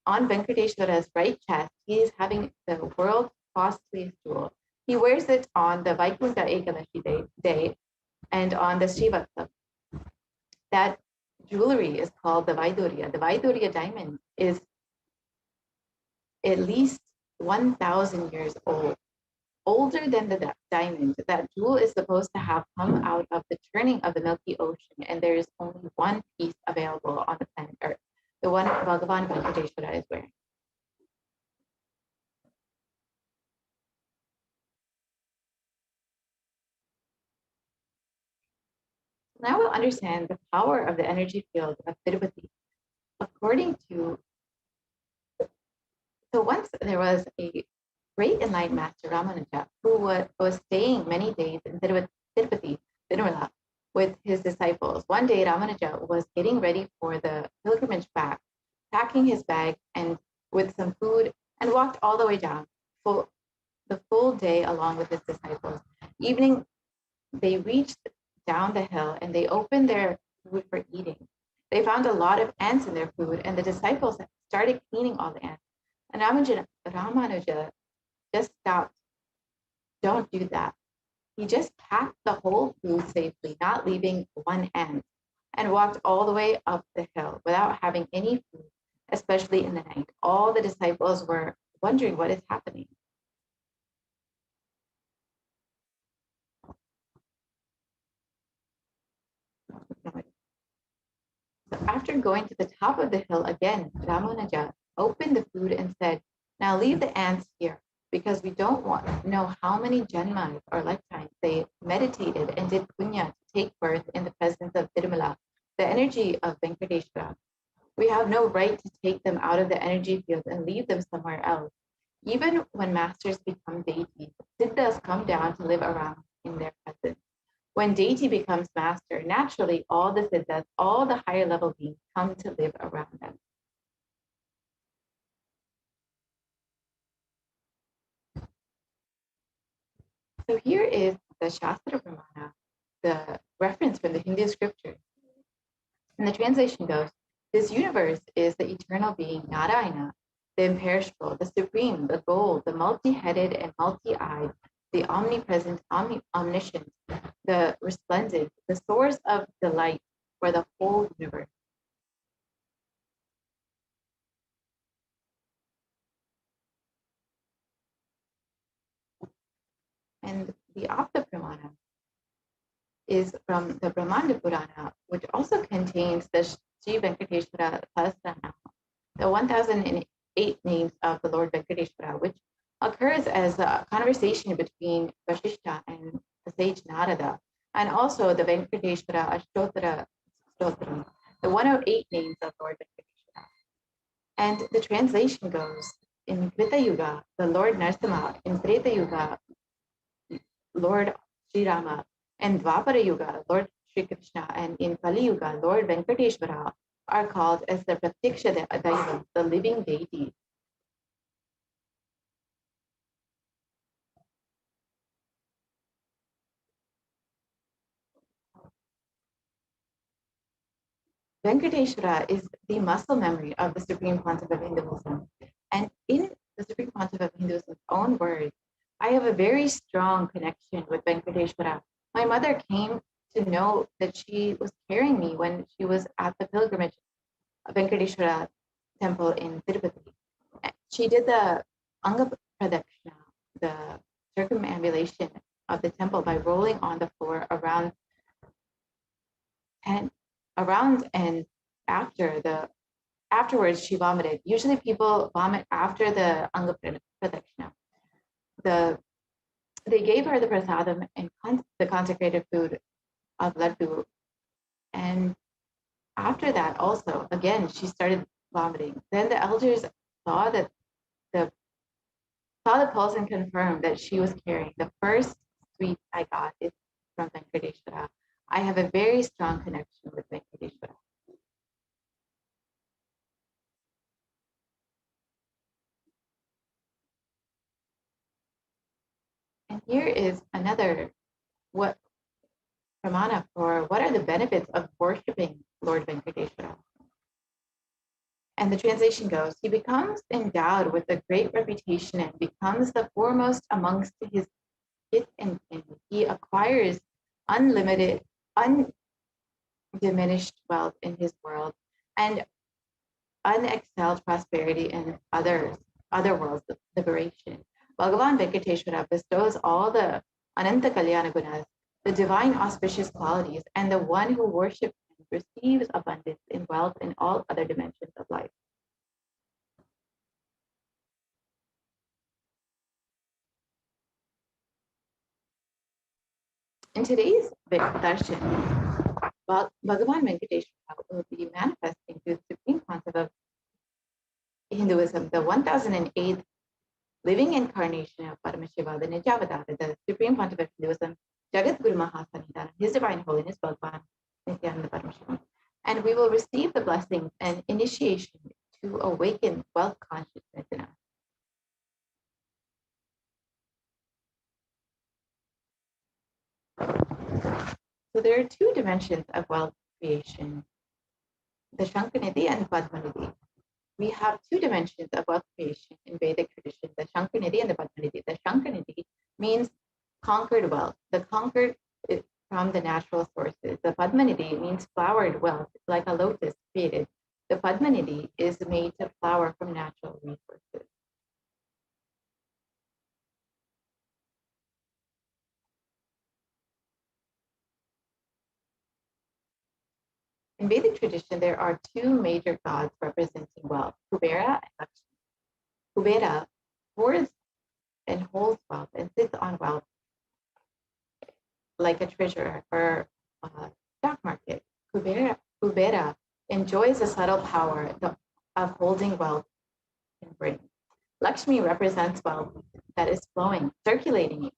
On Venkateshwara's right chest, he is having the world's costliest jewel. He wears it on the Vaikuntha Ekadashi day and on the Srivatsa. That jewelry is called the Vaidurya. The Vaidurya diamond is at least 1,000 years old, older than the diamond. That jewel is supposed to have come out of the churning of the Milky Ocean, and there is only one piece available on the planet Earth, the one Bhagavan Venkateshwara is wearing. Now we'll understand the power of the energy field of Tirupati. According to So once there was a great enlightened master, Ramanuja, who was staying many days in Tirupati, Tirumala, with his disciples. One day, Ramanuja was getting ready for the pilgrimage back, packing his bag and with some food, and walked all the way down for the full day along with his disciples. Evening, they reached down the hill and they opened their food for eating. They found a lot of ants in their food, and the disciples started cleaning all the ants. And Ramanuja just stopped. Don't do that. He just packed the whole food safely, not leaving one ant, and walked all the way up the hill without having any food, especially in the night. All the disciples were wondering what is happening. So after going to the top of the hill again, Ramanuja opened the food and said, now leave the ants here, because we don't want to know how many janmas or lifetimes they meditated and did punya to take birth in the presence of Tirumala, the energy of Venkateshwara. We have no right to take them out of the energy field and leave them somewhere else. Even when masters become deities, siddhas come down to live around in their presence. When deity becomes master, naturally all the siddhas, all the higher level beings come to live around them. So here is the Shastra Pramana, the reference from the Hindu scriptures. And the translation goes, this universe is the eternal being, Narayana, the imperishable, the supreme, the gold, the multi-headed and multi-eyed, the omnipresent, omniscient, the resplendent, the source of delight for the whole universe. And the Apta Pramana is from the Brahmanda Purana, which also contains the Sri Venkateshwara Sahasranama, the 1008 names of the Lord Venkateshwara, which occurs as a conversation between Vasishtha and the sage Narada, and also the Venkateshwara Ashtottara Stotram, the 108 names of Lord Venkateshwara. And the translation goes, in Krita Yuga, the Lord Narasimha, in Treta Yuga, Lord Sri Rama, and Dwapara Yuga, Lord Sri Krishna, and in Kali Yuga, Lord Venkateshwara are called as the Pratyaksha Daivam, the living deity. Venkateshwara is the muscle memory of the Supreme Pontiff of Hinduism. And in the Supreme Pontiff of Hinduism's own words, I have a very strong connection with Venkateshwara. My mother came to know that she was carrying me when she was at the pilgrimage Venkateshwara temple in Tirupati. She did the Anga Pradakshina, the circumambulation of the temple by rolling on the floor around and afterwards she vomited. Usually people vomit after the Anga Pradakshina. They gave her the prasadam and the consecrated food of laddu. And after that also, again, she started vomiting. Then the elders saw the pulse and confirmed that she was carrying. The first sweet I got is from Venkateshwara. I have a very strong connection with Venkateshwara. And here is another pramana for what are the benefits of worshiping Lord Venkateshwara. And the translation goes, he becomes endowed with a great reputation and becomes the foremost amongst his kith and kin. He acquires unlimited, undiminished wealth in his world and unexcelled prosperity in other worlds, liberation. Bhagavan Venkateshwara bestows all the Ananta Kalyana Gunas, the divine auspicious qualities, and the one who worships him receives abundance in wealth in all other dimensions of life. In today's darshan, Bhagavan Venkateshwara will be manifesting through the Supreme Pontiff of Hinduism, the 1008th living incarnation of Paramashiva, the Nijavadara, the Supreme Pontiff of Hinduism, Jagat Guru Mahasanidana, His Divine Holiness Bhagavan Nithyananda Paramashivam. And we will receive the blessings and initiation to awaken wealth consciousness in us. So there are two dimensions of wealth creation, the Shankanidhi and the Padmanidhi. We have two dimensions of wealth creation in Vedic tradition, the Shankanidhi and the Padmanidhi. The Shankanidhi means conquered wealth, the conquered is from the natural sources. The Padmanidhi means flowered wealth, like a lotus created. The Padmanidhi is made to flower from natural resources. In Vedic tradition, there are two major gods representing wealth, Kubera and Lakshmi. Kubera hoards and holds wealth and sits on wealth like a treasurer or a stock market. Kubera enjoys the subtle power of holding wealth in brain. Lakshmi represents wealth that is flowing, circulating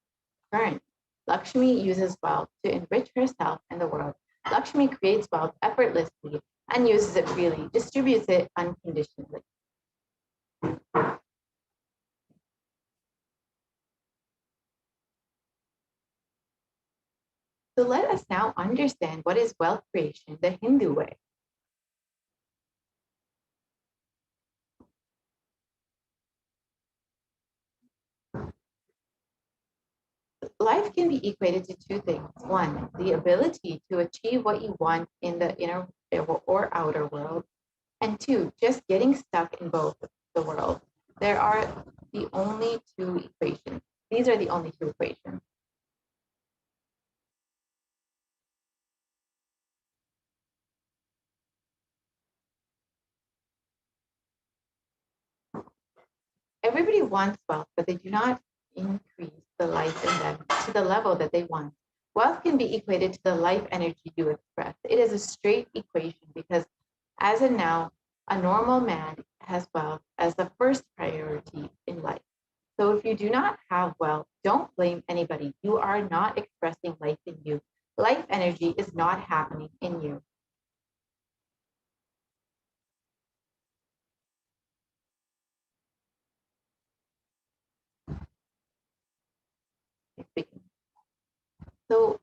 current. Lakshmi uses wealth to enrich herself and the world. Lakshmi creates wealth effortlessly and uses it freely, distributes it unconditionally. So let us now understand what is wealth creation the Hindu way. Life can be equated to two things. One, the ability to achieve what you want in the inner or outer world. And two, just getting stuck in both the worlds. There are the only two equations. These are the only two equations. Everybody wants wealth, but they do not increase the life in them to the level that they want. Wealth can be equated to the life energy you express. It is a straight equation because as of now, a normal man has wealth as the first priority in life. So if you do not have wealth, don't blame anybody. You are not expressing life in you. Life energy is not happening in you. So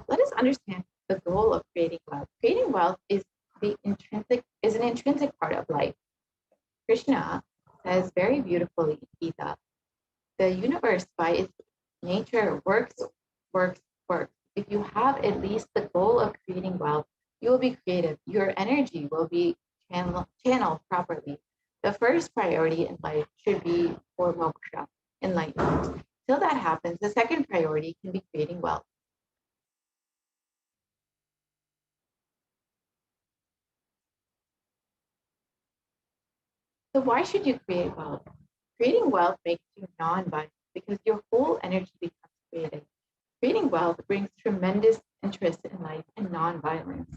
let us understand the goal of creating wealth. Creating wealth is an intrinsic part of life. Krishna says very beautifully in Gita, the universe by its nature works. If you have at least the goal of creating wealth, you will be creative. Your energy will be channeled properly. The first priority in life should be for moksha, enlightenment. Till that happens, the second priority can be creating wealth. So why should you create wealth? Creating wealth makes you non-violent because your whole energy becomes creative. Creating wealth brings tremendous interest in life and non-violence.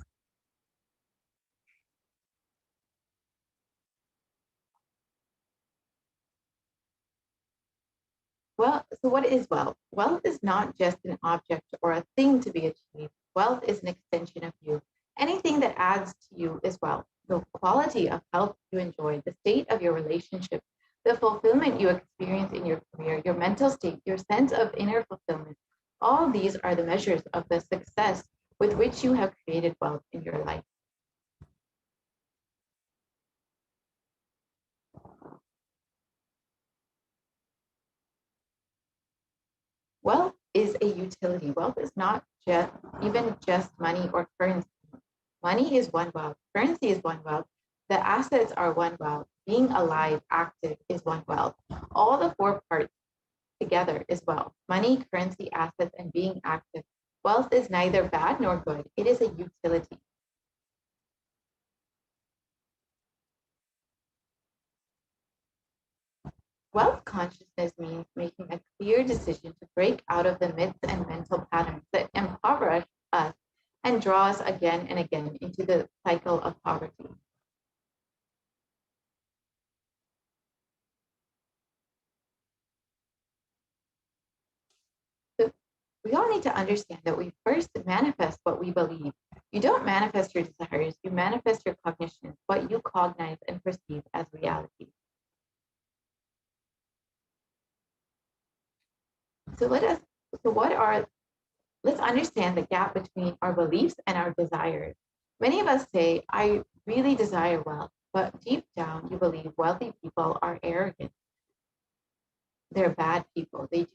Well, so what is wealth? Wealth is not just an object or a thing to be achieved. Wealth is an extension of you. Anything that adds to you is wealth. The quality of health you enjoy, the state of your relationship, the fulfillment you experience in your career, your mental state, your sense of inner fulfillment. All these are the measures of the success with which you have created wealth in your life. Wealth is a utility. Wealth is not just money or currency. Money is one wealth. Currency is one wealth. The assets are one wealth. Being alive, active is one wealth. All the four parts together is wealth. Money, currency, assets, and being active. Wealth is neither bad nor good. It is a utility. Wealth consciousness means making a clear decision to break out of the myths and mental patterns that impoverish us and draw us again and again into the cycle of poverty. we all need to understand that we first manifest what we believe. You don't manifest your desires, you manifest your cognitions, what you cognize and perceive as reality. So let's understand the gap between our beliefs and our desires. Many of us say, I really desire wealth, but deep down you believe wealthy people are arrogant. They're bad people. They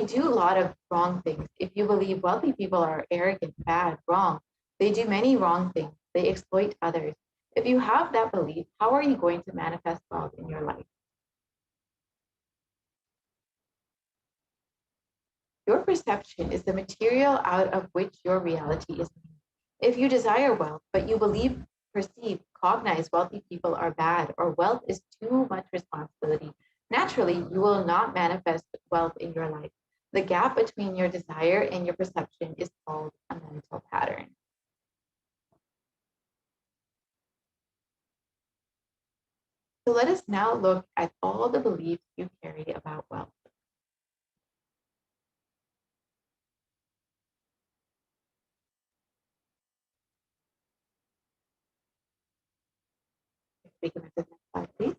do a lot of wrong things. If you believe wealthy people are arrogant, bad, wrong, they do many wrong things. They exploit others. If you have that belief, how are you going to manifest wealth in your life? Your perception is the material out of which your reality is made. If you desire wealth, but you believe, perceive, cognize wealthy people are bad or wealth is too much responsibility, naturally, you will not manifest wealth in your life. The gap between your desire and your perception is called a mental pattern. So let us now look at all the beliefs you carry about wealth. We can move to the next slide, please.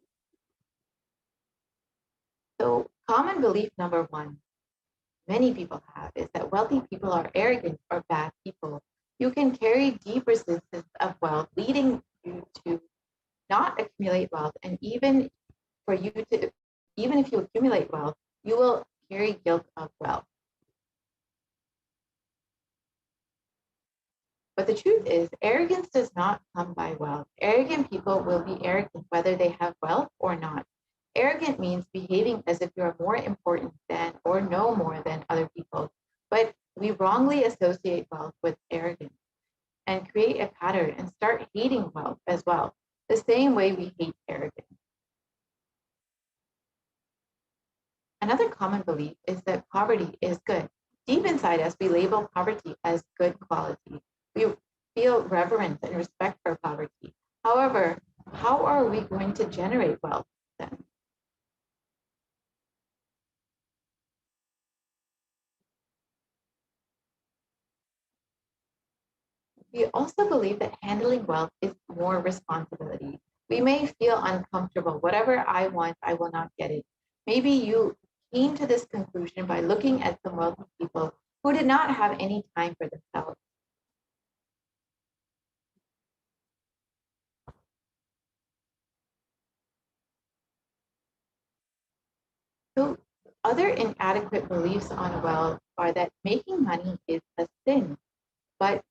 So common belief number one, many people have, is that wealthy people are arrogant or bad people. You can carry deep resistance of wealth, leading you to not accumulate wealth. And even if you accumulate wealth, you will carry guilt of wealth. But the truth is, arrogance does not come by wealth. Arrogant people will be arrogant whether they have wealth or not. Arrogant means behaving as if you are more important than or know more than other people. But we wrongly associate wealth with arrogance and create a pattern and start hating wealth as well, the same way we hate arrogance. Another common belief is that poverty is good. Deep inside us, we label poverty as good quality. We feel reverence and respect for poverty. However, how are we going to generate wealth then? We also believe that handling wealth is more responsibility. We may feel uncomfortable. Whatever I want, I will not get it. Maybe you came to this conclusion by looking at some wealthy people who did not have any time for themselves. So other inadequate beliefs on wealth are that making money is a sin, but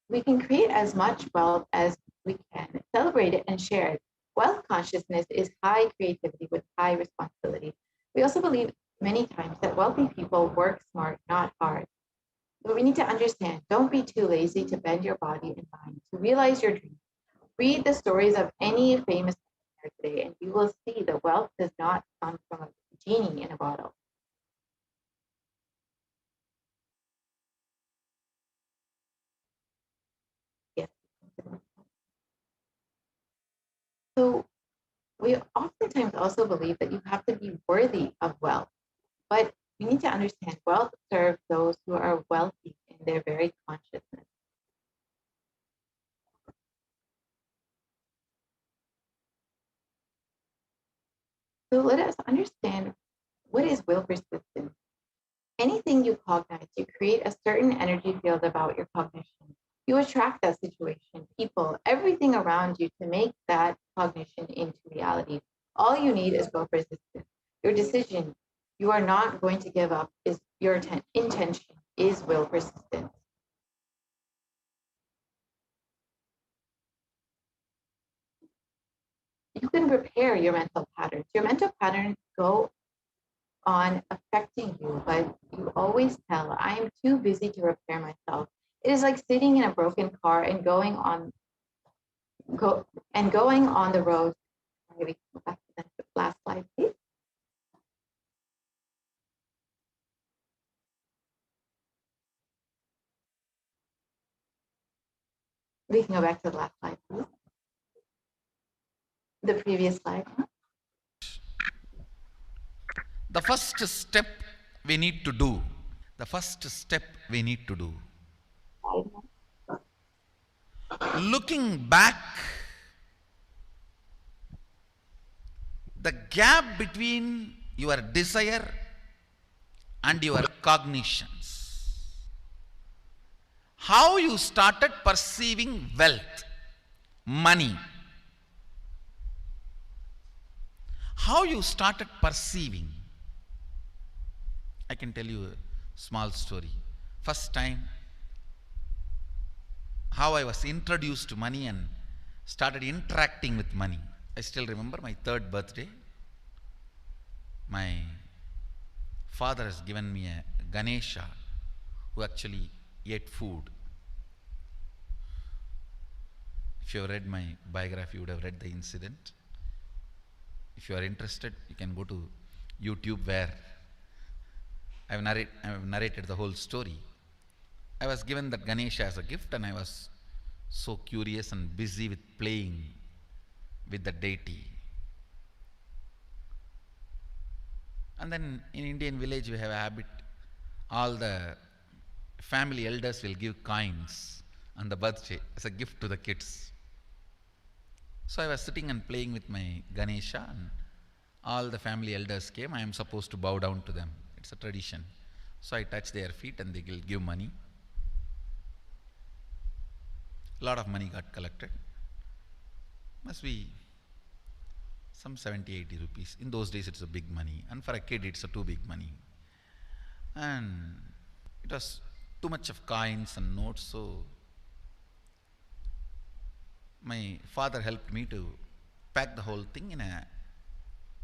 we can create as much wealth as we can, celebrate it and share it. Wealth consciousness is high creativity with high responsibility. We also believe many times that wealthy people work smart, not hard. But we need to understand, don't be too lazy to bend your body and mind to realize your dreams. Read the stories of any famous millionaire today, and you will see that wealth does not come from a genie in a bottle. Yes. So we oftentimes also believe that you have to be worthy of wealth, but we need to understand wealth serves those who are wealthy in their very consciousness. So let us understand, what is will persistence? Anything you cognize, you create a certain energy field about your cognition. You attract that situation, people, everything around you to make that cognition into reality. All you need is will persistence. Your decision, you are not going to give up, is your intention is will persistence. You can repair your mental patterns. Your mental patterns go on affecting you, but you always tell, I am too busy to repair myself. It is like sitting in a broken car and going on the road. Sorry, we can go back to the last slide, please. We can go back to the last slide, please. The previous slide. The first step we need to do the first step we need to do. Looking back, the gap between your desire and your cognitions. How you started perceiving wealth, money. How you started perceiving. I can tell you a small story. First time, how I was introduced to money and started interacting with money. I still remember my 3rd birthday. My father has given me a Ganesha who actually ate food. If you have read my biography, you would have read the incident. If you are interested, you can go to YouTube where I have narrated the whole story. I was given that Ganesha as a gift and I was so curious and busy with playing with the deity. And then in Indian village we have a habit, all the family elders will give coins on the birthday as a gift to the kids. So I was sitting and playing with my Ganesha and all the family elders came. I am supposed to bow down to them. It's a tradition. So I touch their feet and they will give money. A lot of money got collected. Must be some 70-80 rupees. In those days it's a big money, and for a kid it's a too big money. And it was too much of coins and notes, so my father helped me to pack the whole thing in a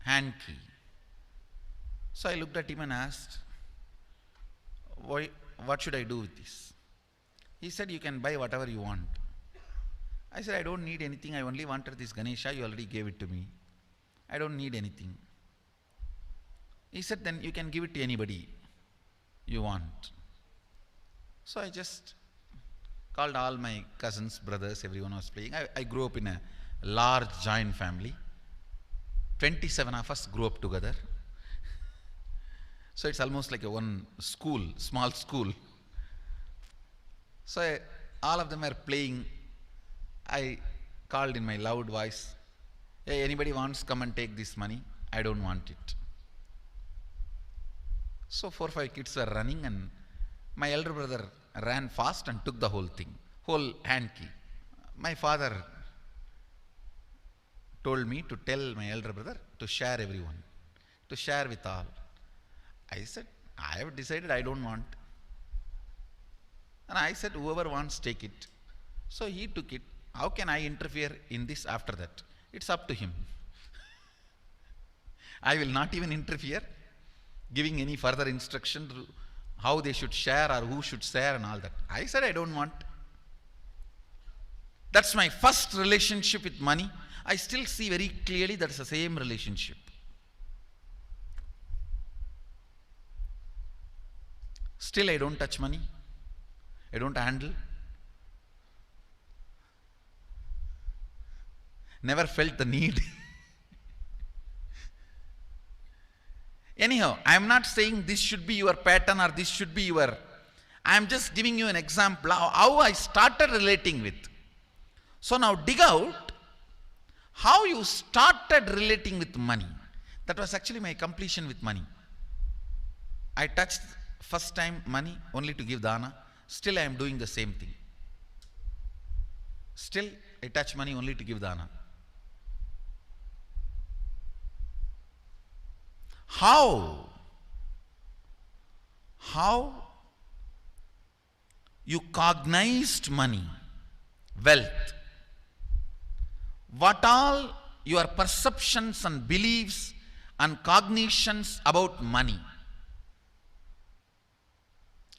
hand key. So I looked at him and asked, what should I do with this? He said, you can buy whatever you want. I said, I don't need anything. I only wanted this Ganesha. You already gave it to me. I don't need anything. He said, then you can give it to anybody you want. So I just called all my cousins, brothers, everyone was playing. I grew up in a large joint family. 27 of us grew up together. So it's almost like a one school, small school. So all of them were playing. I called in my loud voice, hey, anybody wants, come and take this money? I don't want it. So 4 or 5 kids were running and my elder brother ran fast and took the whole thing, whole hand key. My father told me to tell my elder brother to share everyone, to share with all. I said, I have decided I don't want. And I said, whoever wants, take it. So he took it. How can I interfere in this after that? It's up to him. I will not even interfere, giving any further instruction to how they should share or who should share and all that. I said I don't want. That's my first relationship with money. I still see very clearly that's the same relationship. Still I don't touch money. I don't handle. Never felt the need. Anyhow, I am not saying this should be your pattern or this should be your... I am just giving you an example of how I started relating with. So now dig out how you started relating with money. That was actually my completion with money. I touched first time money only to give dana. Still I am doing the same thing. Still I touch money only to give dana. How you cognized money, wealth, what all your perceptions and beliefs and cognitions about money.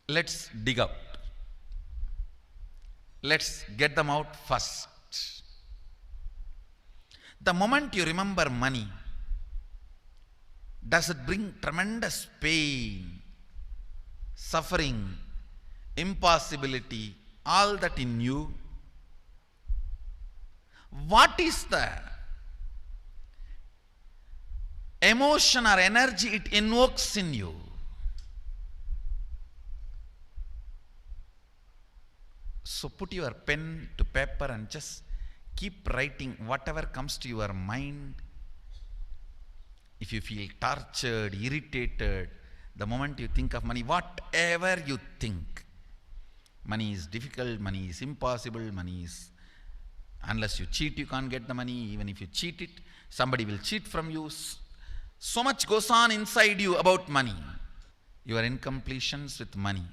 Let's dig out. Let's get them out first. The moment you remember money, does it bring tremendous pain, suffering, impossibility, all that in you? What is the emotion or energy it invokes in you? So put your pen to paper and just keep writing whatever comes to your mind. If you feel tortured, irritated, the moment you think of money, whatever you think, money is difficult, money is impossible, money is, unless you cheat, you can't get the money. Even if you cheat it, somebody will cheat from you. So much goes on inside you about money. Your incompletions with money.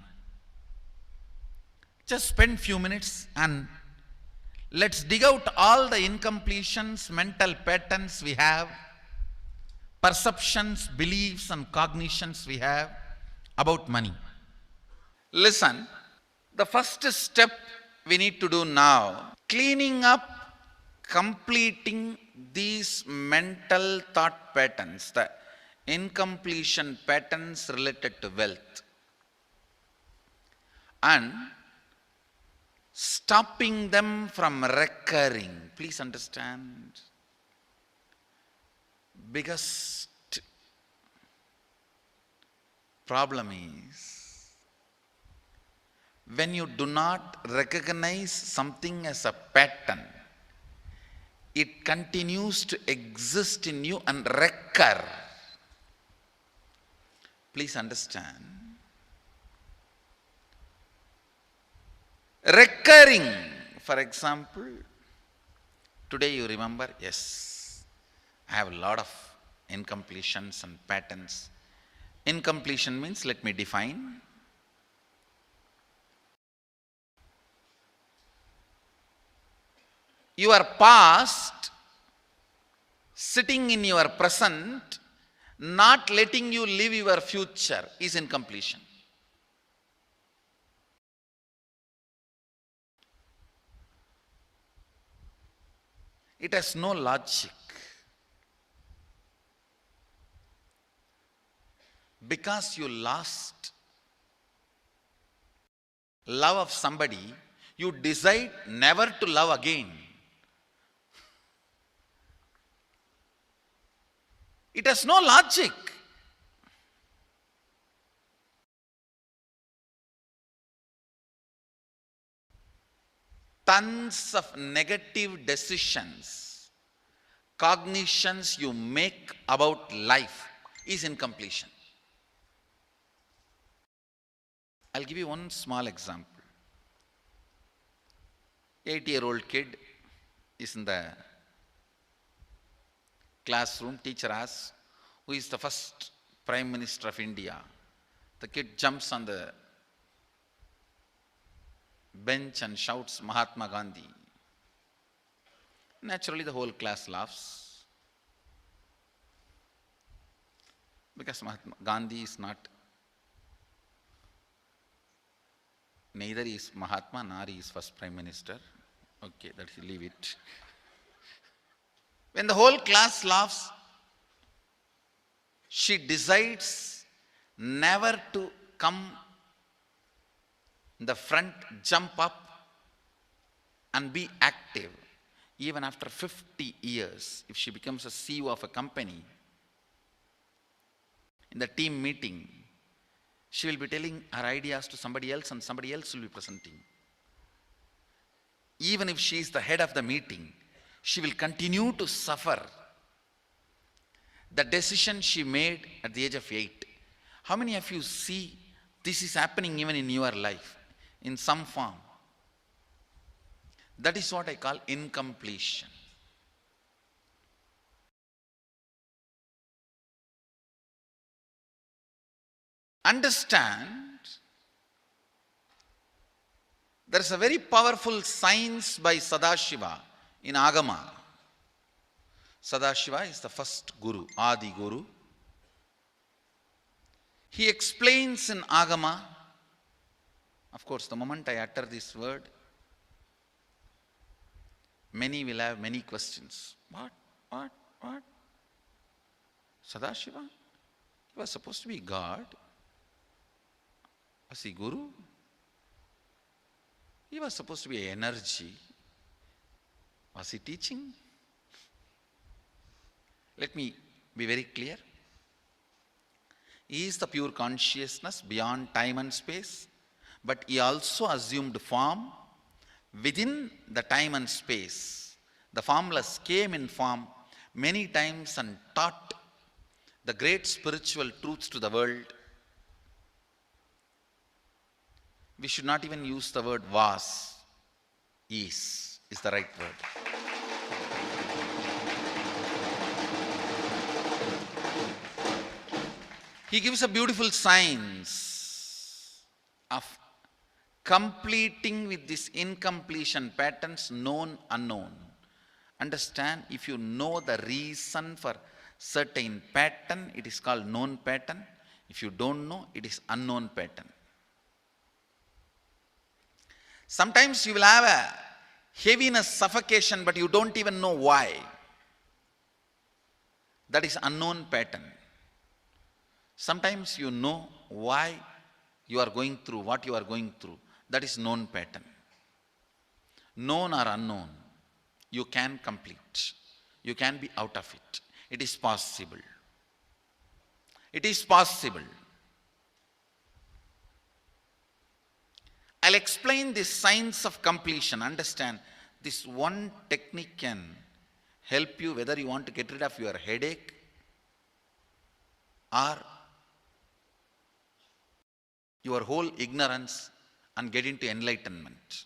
Just spend few minutes and let's dig out all the incompletions, mental patterns we have, perceptions, beliefs and cognitions we have about money. Listen, the first step we need to do now, cleaning up, completing these mental thought patterns, the incompletion patterns related to wealth, and stopping them from recurring. Please understand, biggest problem is when you do not recognize something as a pattern, it continues to exist in you and recur. Please understand. Recurring, for example, today you remember, yes, I have a lot of incompletions and patterns. Incompletion means, let me define. Your past sitting in your present, not letting you live your future, is incompletion. It has no logic. Because you lost love of somebody, you decide never to love again. It has no logic. Tons of negative decisions, cognitions you make about life is incompletion. I'll give you one small example. 8-year-old kid is in the classroom. Teacher asks, who is the first Prime Minister of India? The kid jumps on the bench and shouts, Mahatma Gandhi. Naturally, the whole class laughs, because Mahatma Gandhi is not, neither is Mahatma nor he is first Prime Minister. Okay, that you leave it. When the whole class laughs, she decides never to come in the front, jump up and be active. Even after 50 years, if she becomes a CEO of a company, in the team meeting, she will be telling her ideas to somebody else and somebody else will be presenting. Even if she is the head of the meeting, she will continue to suffer the decision she made at the age of 8. How many of you see this is happening even in your life in some form? That is what I call incompletion. Understand, there is a very powerful science by Sadashiva in Agama. Sadashiva is the first Guru, Adi Guru. He explains in Agama, of course, the moment I utter this word, many will have many questions. What? Sadashiva? He was supposed to be God. Was he Guru? He was supposed to be energy. Was he teaching? Let me be very clear. He is the pure consciousness beyond time and space, but he also assumed form Within the time and space, the formless came in form many times and taught the great spiritual truths to the world. We should not even use the word was. Is the right word. He gives a beautiful science of completing with this incompletion patterns, known, unknown. Understand, if you know the reason for certain pattern, it is called known pattern. If you don't know, it is unknown pattern. Sometimes you will have a heaviness, suffocation, but you don't even know why. That is unknown pattern. Sometimes you know why you are going through what you are going through. That is known pattern. Known or unknown, you can complete. You can be out of it. It is possible. It is possible. I'll explain this science of completion. Understand, this one technique can help you whether you want to get rid of your headache or your whole ignorance and get into enlightenment.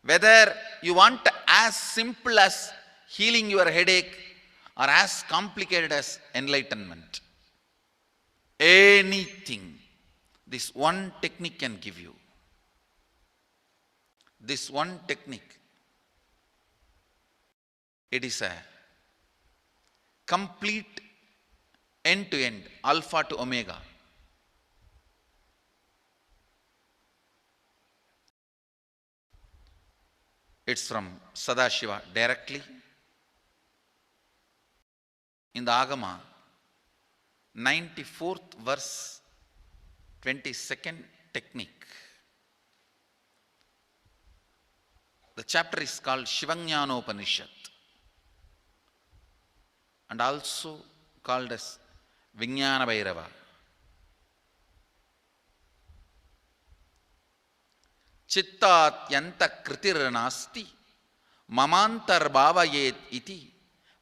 Whether you want as simple as healing your headache or as complicated as enlightenment. Anything, this one technique can give you. This one technique, it is a complete end-to-end, alpha to omega. It's from Sadashiva directly. In the Agama, 94th verse, 22nd technique. The chapter is called Shivanyan Upanishad and also called as Vijnana Bhairava. Chittat yanta kritir nasti mamantar bhavayet iti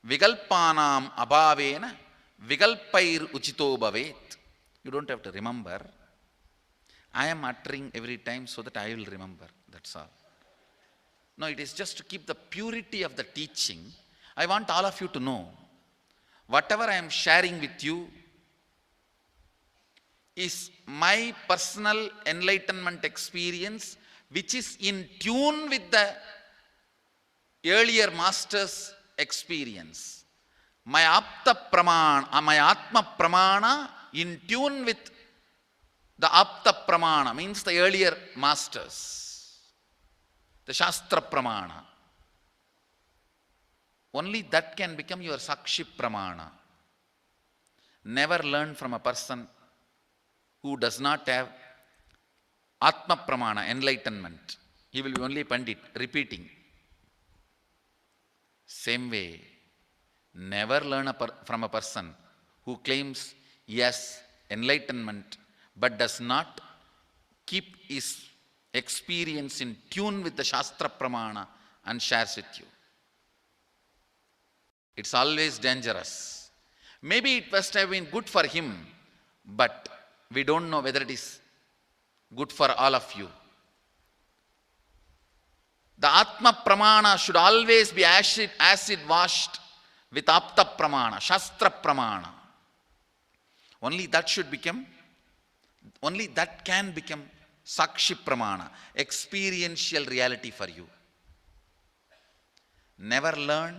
vigalpanam abhavena vigalpair uchito bhavet. You don't have to remember. I am uttering every time so that I will remember. That's all. No, it is just to keep the purity of the teaching. I want all of you to know, whatever I am sharing with you is my personal enlightenment experience, which is in tune with the earlier master's experience. My Apta Pramana, my Atma Pramana in tune with the Apta Pramana, means the earlier masters. The Shastra Pramana. Only that can become your Sakshi Pramana. Never learn from a person who does not have Atma Pramana, enlightenment. He will be only Pandit, repeating. Same way, never learn from a person who claims yes, enlightenment, but does not keep his experience in tune with the Shastra Pramana and shares with you. It's always dangerous. Maybe it must have been good for him, but we don't know whether it is good for all of you. The Atma Pramana should always be acid washed with Apta Pramana, Shastra Pramana. Only that can become Sakshi Pramana, experiential reality for you. Never learn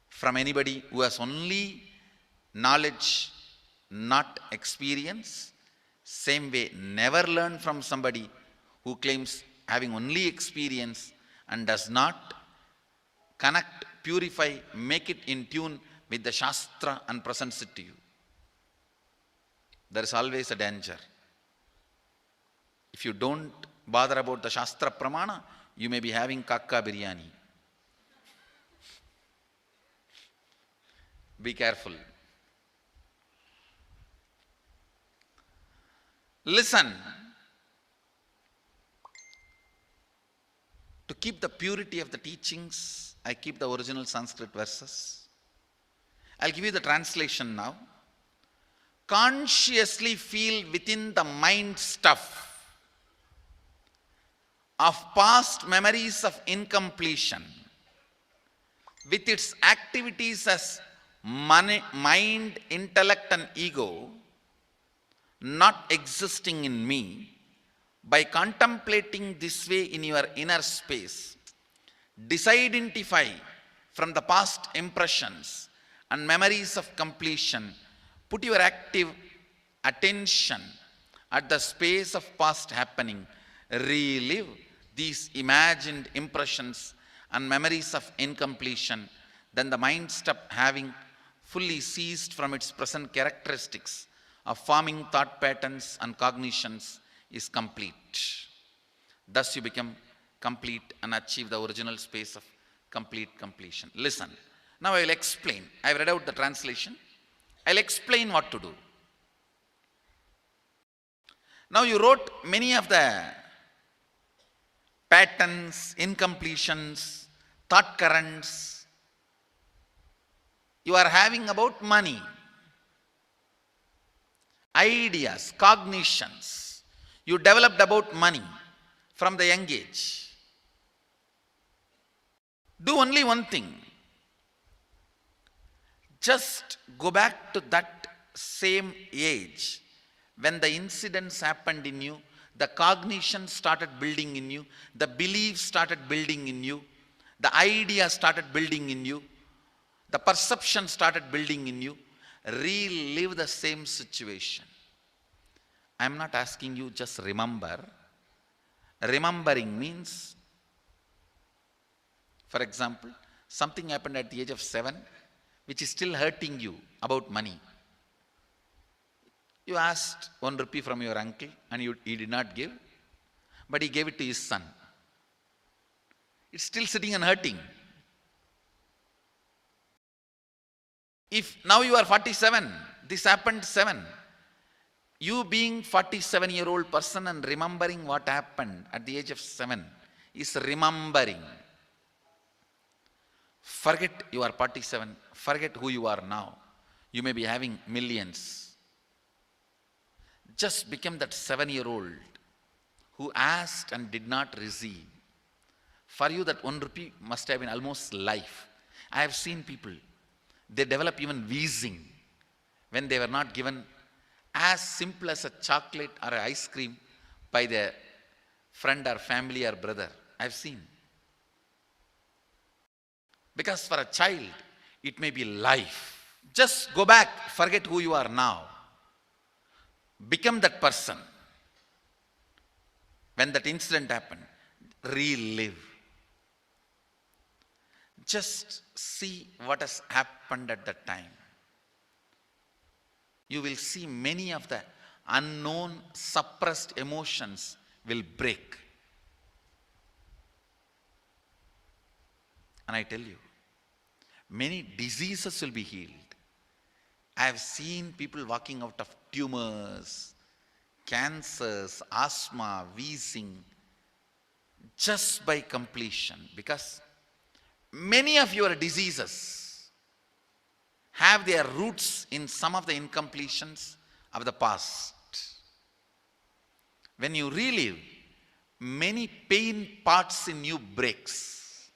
from anybody who has only knowledge, not experience. Same way, never learn from somebody who claims having only experience and does not connect, purify, make it in tune with the Shastra and presents it to you. There is always a danger. If you don't bother about the Shastra Pramana, you may be having kakka biryani. Be careful. Listen. To keep the purity of the teachings, I keep the original Sanskrit verses. I'll give you the translation now. Consciously feel within the mind stuff of past memories of incompletion with its activities as mind, intellect and ego not existing in me. By contemplating this way in your inner space, disidentify from the past impressions and memories of completion. Put your active attention at the space of past happening. Relive these imagined impressions and memories of incompletion. Then the mind stop having fully ceased from its present characteristics of forming thought patterns and cognitions is complete. Thus you become complete and achieve the original space of complete completion. Listen. Now I will explain. I have read out the translation. I will explain what to do. Now you wrote many of the patterns, incompletions, thought currents you are having about money, ideas, cognitions you developed about money from the young age. Do only one thing. Just go back to that same age when the incidents happened in you, the cognition started building in you, the beliefs started building in you, the idea started building in you, the perception started building in you. Relive the same situation. I am not asking you just remember. Remembering means, for example, something happened at the age of 7 which is still hurting you about money. You asked 1 rupee from your uncle and he did not give, but he gave it to his son. It's still sitting and hurting. If now you are 47, this happened 7. You being 47-year-old person and remembering what happened at the age of 7 is remembering. Forget you are 47. Forget who you are now. You may be having millions. Just become that 7-year-old who asked and did not receive. For you that 1 rupee must have been almost life. I have seen people, they develop even wheezing when they were not given as simple as a chocolate or an ice cream by their friend or family or brother. I have seen. Because for a child, it may be life. Just go back, forget who you are now. Become that person. When that incident happened, relive. Just see what has happened at that time. You will see many of the unknown, suppressed emotions will break. And I tell you, many diseases will be healed. I have seen people walking out of tumors, cancers, asthma, wheezing, just by completion. Because many of your diseases have their roots in some of the incompletions of the past. When you relive, many pain parts in you breaks.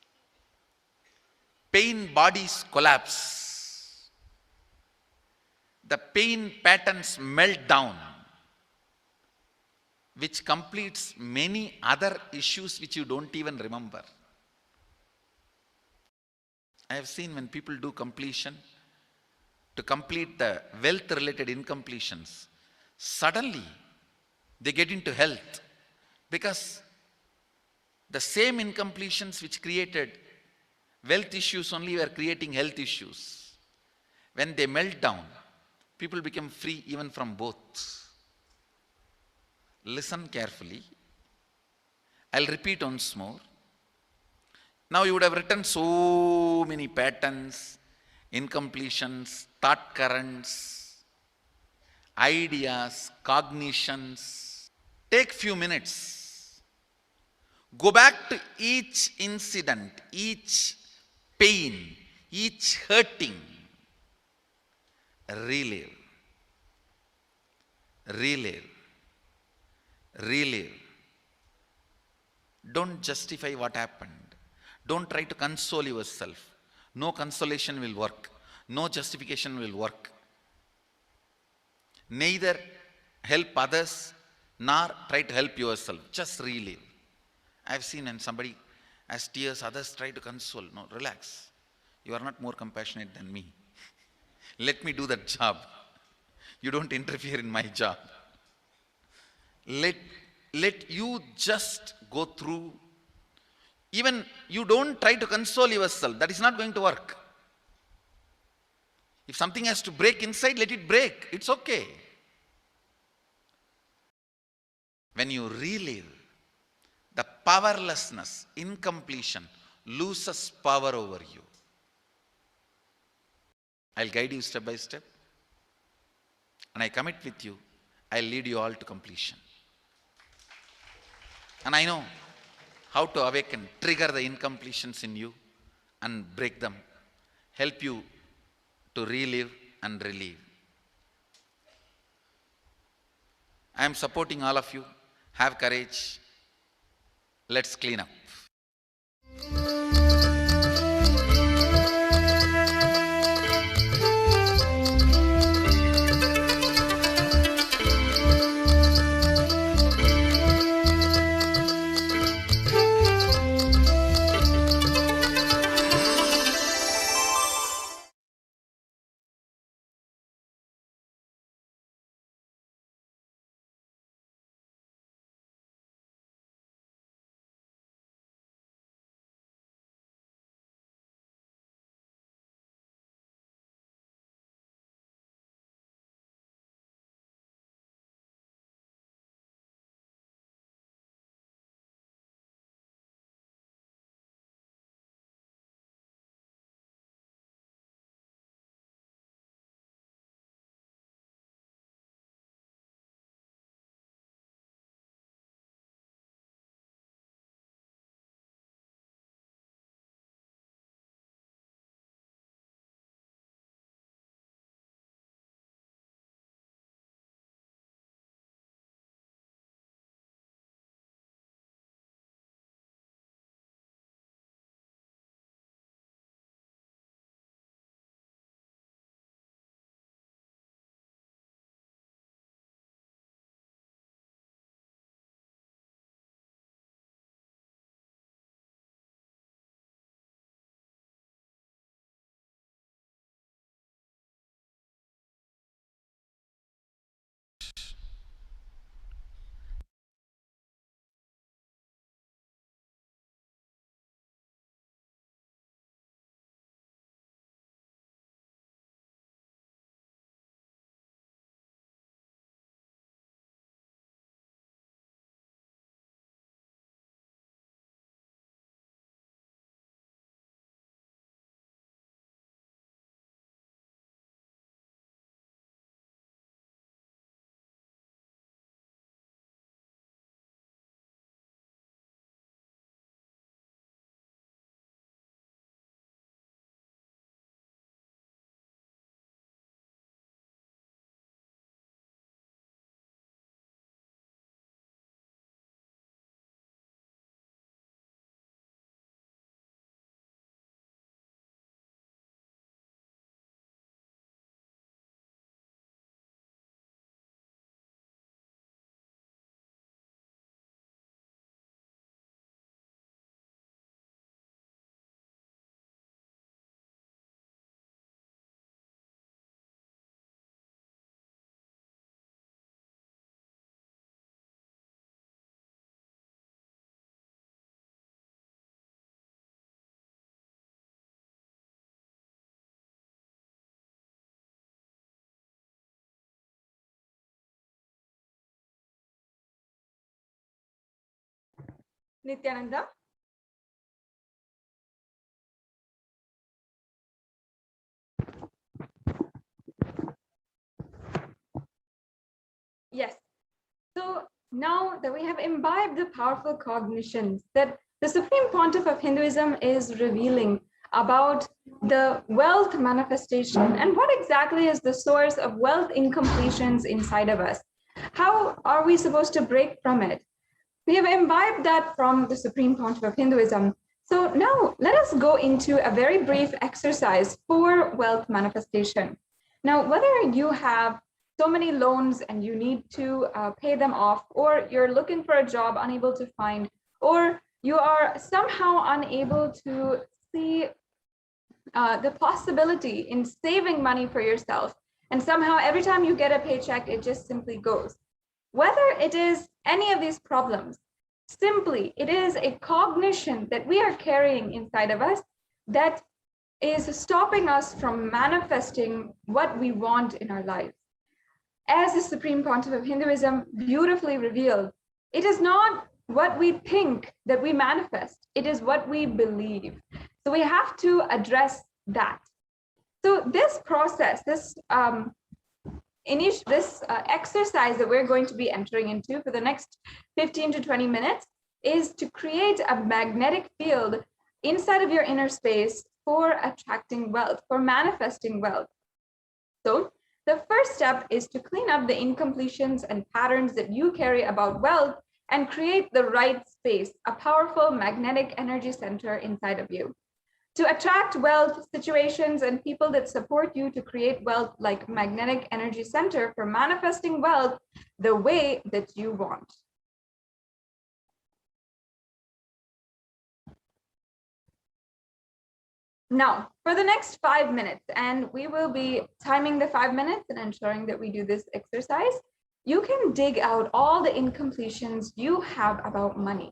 Pain bodies collapse. The pain patterns melt down, which completes many other issues which you don't even remember. I have seen when people do completion, to complete the wealth-related incompletions, suddenly they get into health, because the same incompletions which created wealth issues only were creating health issues. When they melt down, people become free even from both. Listen carefully. I'll repeat once more. Now you would have written so many patterns, incompletions, thought currents, ideas, cognitions. Take few minutes. Go back to each incident, each pain, each hurting. Relive, relive, relive. Don't justify what happened. Don't try to console yourself. No consolation will work. No justification will work. Neither help others nor try to help yourself. Just relive. I've seen when somebody has tears, others try to console. No, relax. You are not more compassionate than me. Let me do that job. You don't interfere in my job. Let you just go through. Even you don't try to console yourself. That is not going to work. If something has to break inside, let it break. It's okay. When you relive, the powerlessness, incompletion loses power over you. I'll guide you step by step. And I commit with you, I'll lead you all to completion. And I know how to awaken, trigger the incompletions in you and break them. Help you to relive and relieve. I am supporting all of you. Have courage. Let's clean up. Nithyananda? Yes. So now that we have imbibed the powerful cognitions that the Supreme Pontiff of Hinduism is revealing about the wealth manifestation and what exactly is the source of wealth incompletions inside of us, how are we supposed to break from it? We have imbibed that from the Supreme Pontiff of Hinduism. So now let us go into a very brief exercise for wealth manifestation. Now, whether you have so many loans and you need to pay them off, or you're looking for a job unable to find, or you are somehow unable to see the possibility in saving money for yourself, and somehow every time you get a paycheck, it just simply goes. Whether it is any of these problems, simply it is a cognition that we are carrying inside of us that is stopping us from manifesting what we want in our lives. As the Supreme Pontiff of Hinduism beautifully revealed, it is not what we think that we manifest, it is what we believe. So we have to address that. So this process, this exercise that we're going to be entering into for the next 15 to 20 minutes is to create a magnetic field inside of your inner space for attracting wealth, for manifesting wealth. So the first step is to clean up the incompletions and patterns that you carry about wealth and create the right space, a powerful magnetic energy center inside of you. To attract wealth, situations, and people that support you to create wealth like magnetic energy center for manifesting wealth the way that you want. Now, for the next 5 minutes, and we will be timing the 5 minutes and ensuring that we do this exercise, you can dig out all the incompletions you have about money.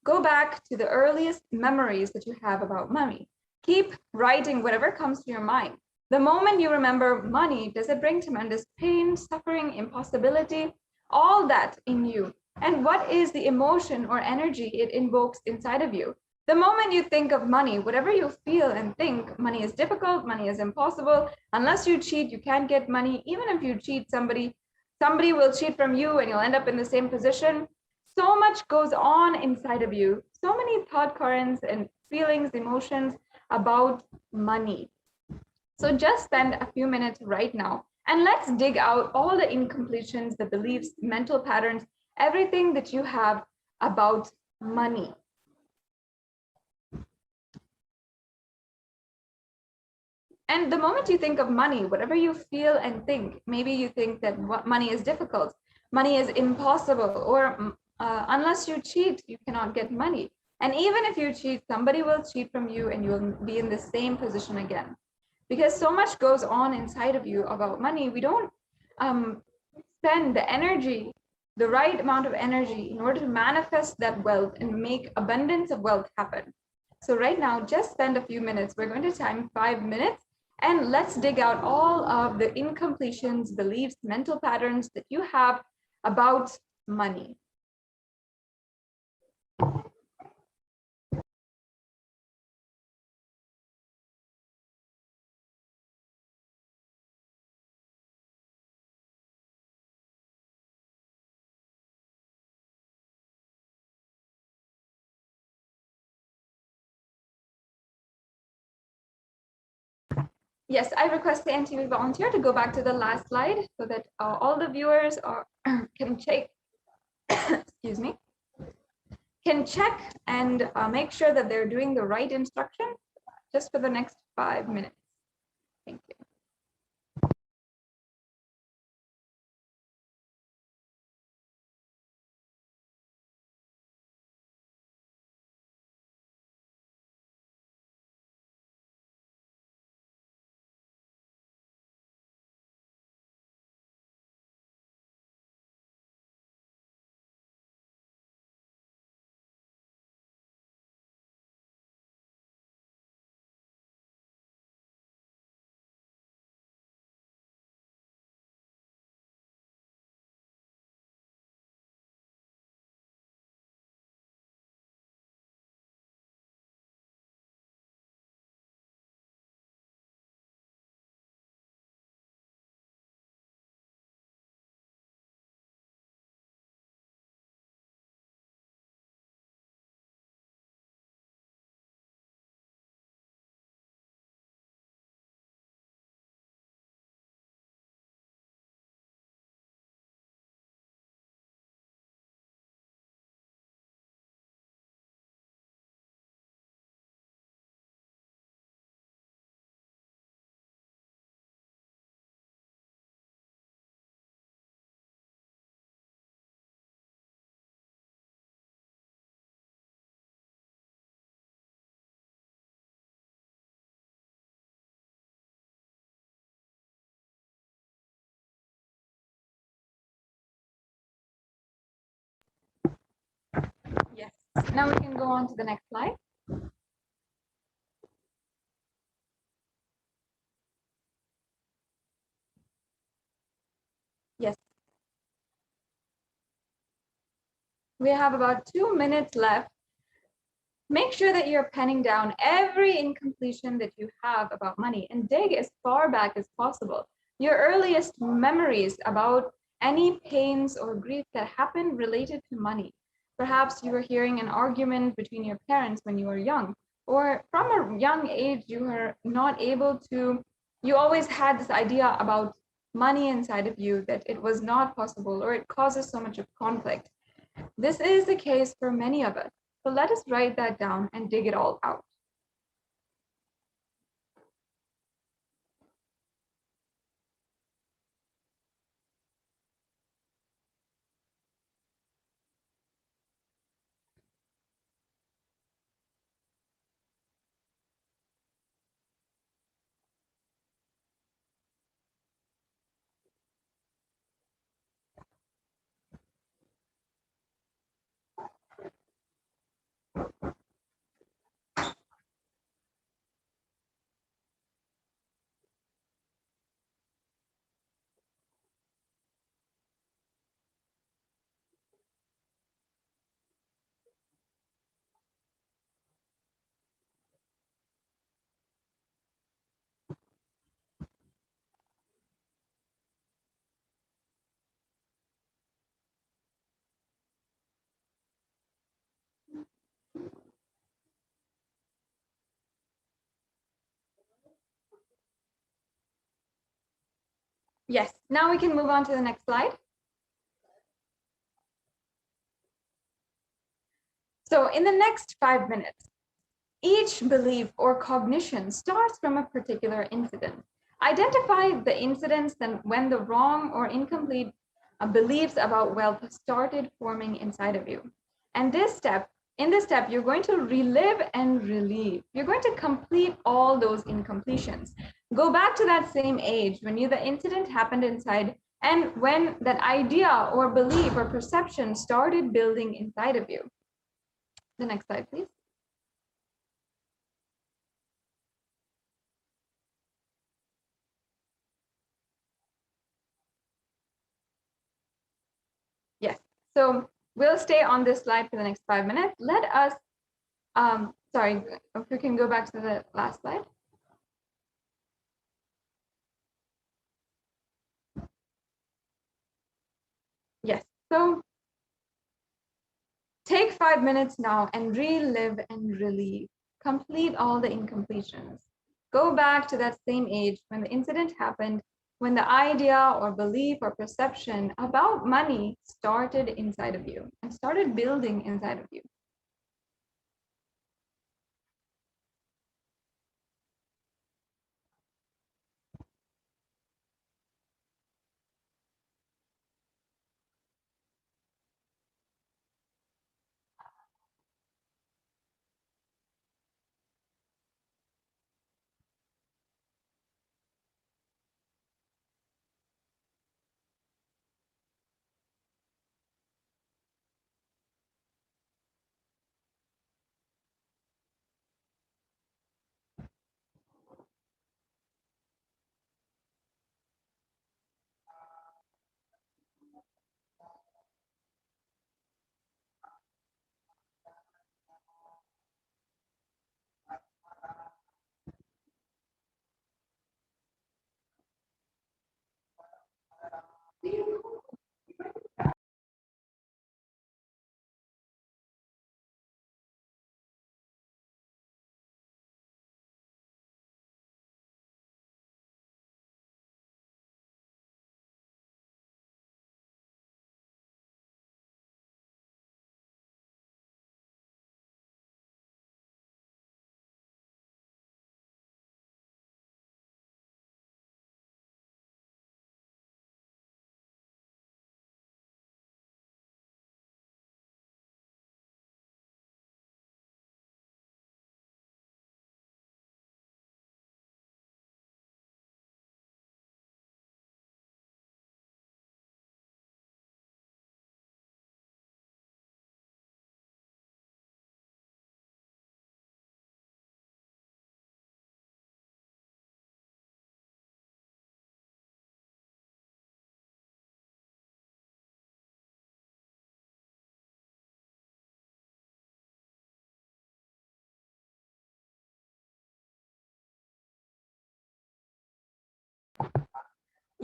Go back to the earliest memories that you have about money. Keep writing whatever comes to your mind. The moment you remember money, does it bring tremendous pain, suffering, impossibility, all that in you? And what is the emotion or energy it invokes inside of you? The moment you think of money, whatever you feel and think, money is difficult, money is impossible, unless you cheat, you can't get money. Even if you cheat somebody will cheat from you and you'll end up in the same position. So much goes on inside of you, so many thought currents and feelings, emotions about money. So just spend a few minutes right now and let's dig out all the incompletions, the beliefs, mental patterns, everything that you have about money. And the moment you think of money, whatever you feel and think, maybe you think that money is difficult, money is impossible, or unless you cheat, you cannot get money. And even if you cheat, somebody will cheat from you and you'll be in the same position again. Because so much goes on inside of you about money, we don't spend the energy, the right amount of energy in order to manifest that wealth and make abundance of wealth happen. So right now, just spend a few minutes. We're going to time 5 minutes. And let's dig out all of the incompletions, beliefs, mental patterns that you have about money. Yes, I request the NTV volunteer to go back to the last slide so that all the viewers can check, excuse me, can check and make sure that they're doing the right instruction just for the next 5 minutes. Thank you. Now we can go on to the next slide. Yes. We have about 2 minutes left. Make sure that you're penning down every incompletion that you have about money and dig as far back as possible. Your earliest memories about any pains or grief that happened related to money. Perhaps you were hearing an argument between your parents when you were young, or from a young age, you were not able to, you always had this idea about money inside of you that it was not possible or it causes so much of conflict. This is the case for many of us. So let us write that down and dig it all out. Yes, now we can move on to the next slide. So in the next 5 minutes, each belief or cognition starts from a particular incident. Identify the incidents then when the wrong or incomplete beliefs about wealth started forming inside of you. And in this step, you're going to relive and relieve. You're going to complete all those incompletions. Go back to that same age when the incident happened inside and when that idea or belief or perception started building inside of you. The next slide, please. Yes, so we'll stay on this slide for the next 5 minutes. Let us, sorry, if we can go back to the last slide. Yes, so take 5 minutes now and relive and relieve. Complete all the incompletions. Go back to that same age when the incident happened, when the idea or belief or perception about money started inside of you and started building inside of you.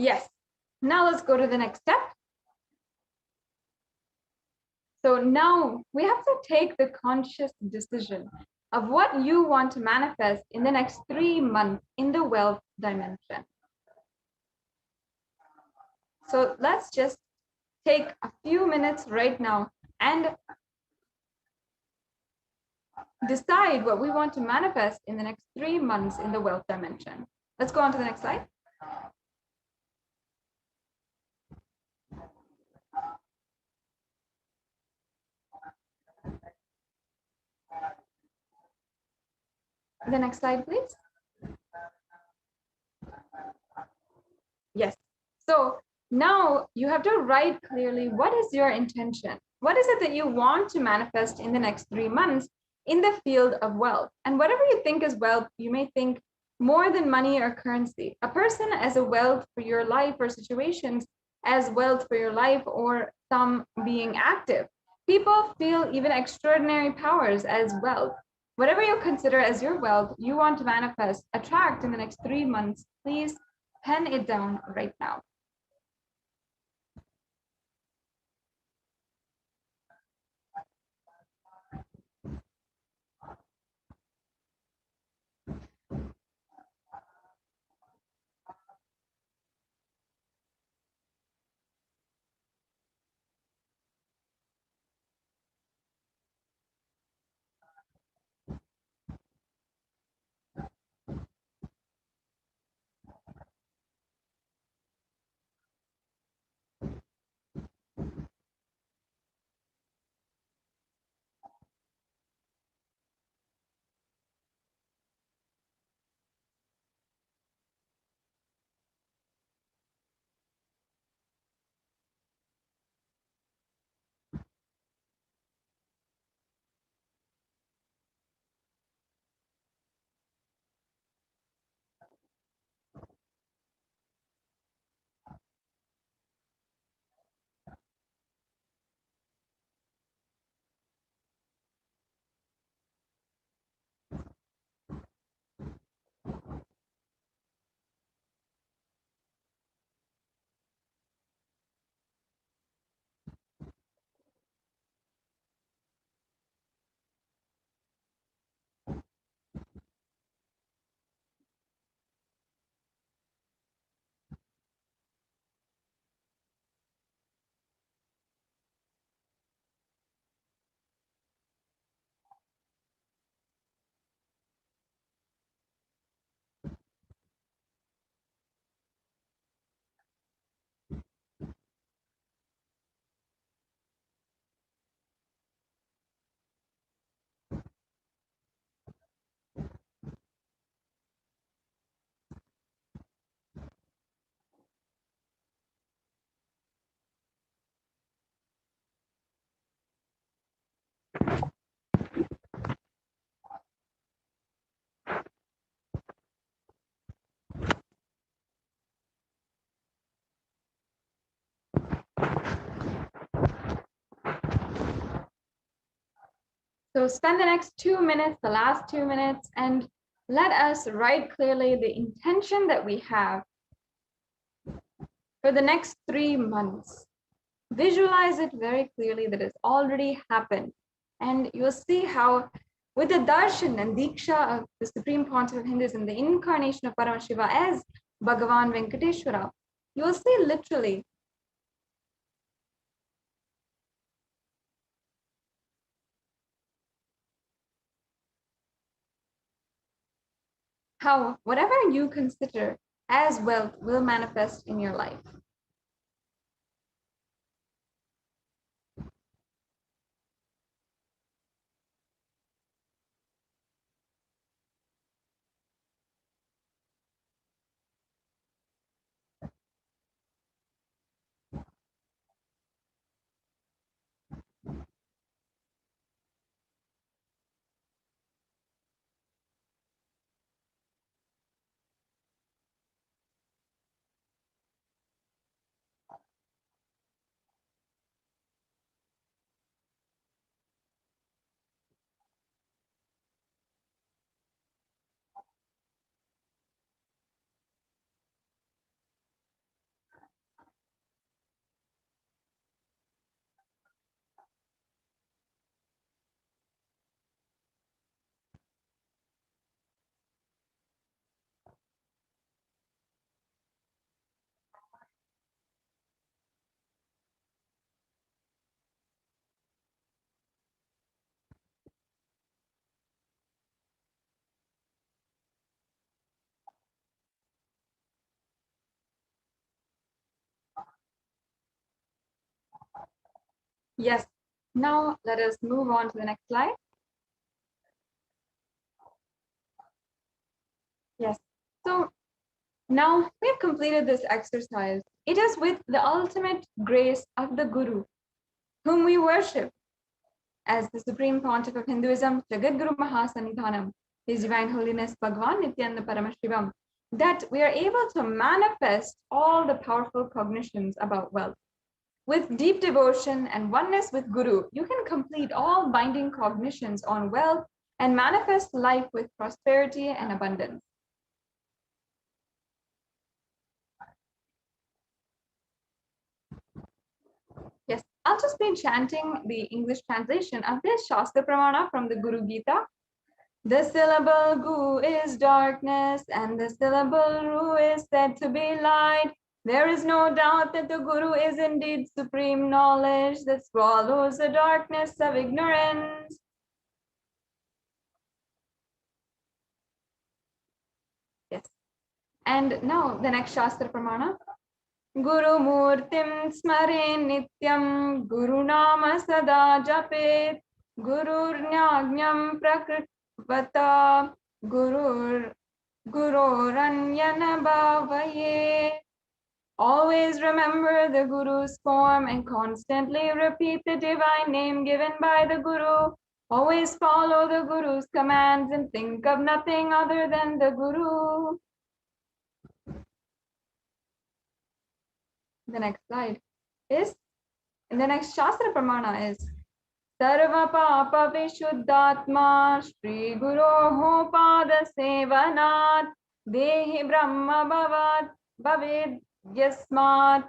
Yes. Now let's go to the next step. So now we have to take the conscious decision of what you want to manifest in the next 3 months in the wealth dimension. So let's just take a few minutes right now and decide what we want to manifest in the next 3 months in the wealth dimension. Let's go on to the next slide. The next slide, please. Yes. So now you have to write clearly what is your intention? What is it that you want to manifest in the next 3 months in the field of wealth? And whatever you think is wealth, you may think more than money or currency. A person as a wealth for your life or situations as wealth for your life, or some being active. People feel even extraordinary powers as wealth. Whatever you consider as your wealth, you want to manifest, attract in the next 3 months, please pen it down right now. So spend the next 2 minutes, the last 2 minutes, and let us write clearly the intention that we have for the next 3 months. Visualize it very clearly that it's already happened. And you'll see how with the darshan and diksha of the Supreme Pontiff of Hinduism, the incarnation of Paramashiva as Bhagavan Venkateshwara, you will see literally how whatever you consider as wealth will manifest in your life. Yes. Now let us move on to the next slide. Yes. So now we have completed this exercise. It is with the ultimate grace of the Guru, whom we worship as the Supreme Pontiff of Hinduism, Jagadguru Mahasannidhanam, His Divine Holiness Bhagavan Nithyananda Paramashivam, that we are able to manifest all the powerful cognitions about wealth. With deep devotion and oneness with Guru, you can complete all binding cognitions on wealth and manifest life with prosperity and abundance. Yes, I'll just be chanting the English translation of this Shastra Pramana from the Guru Gita. The syllable Gu is darkness, and the syllable Ru is said to be light. There is no doubt that the Guru is indeed supreme knowledge that swallows the darkness of ignorance. Yes. And now the next Shastra Pramana. Guru Murtim Smare Nityam Guru Nama Sada Japet Gurur Nyagnyam Prakrivata Gurur Gururanyana Bhavaye. Always remember the Guru's form and constantly repeat the divine name given by the Guru. Always follow the Guru's commands and think of nothing other than the Guru. The next slide is, and the next Shastra Pramana is Sarva Papa Vishuddhatma Shri Guroho Pada Sevanat Dehi Brahma Bhavat Bhavid Yasmat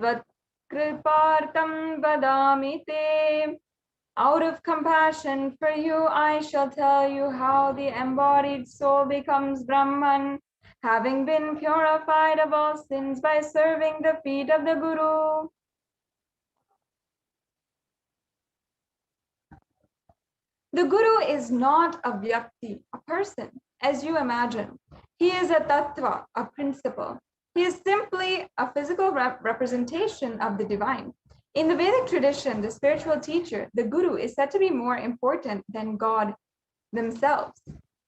Tvat Kripartam Vadami Te. Out of compassion for you, I shall tell you how the embodied soul becomes Brahman, having been purified of all sins by serving the feet of the Guru. The Guru is not a vyakti, a person, as you imagine. He is a tattva, a principle. He is simply a physical representation of the divine. In the Vedic tradition, the spiritual teacher, the Guru, is said to be more important than God themselves.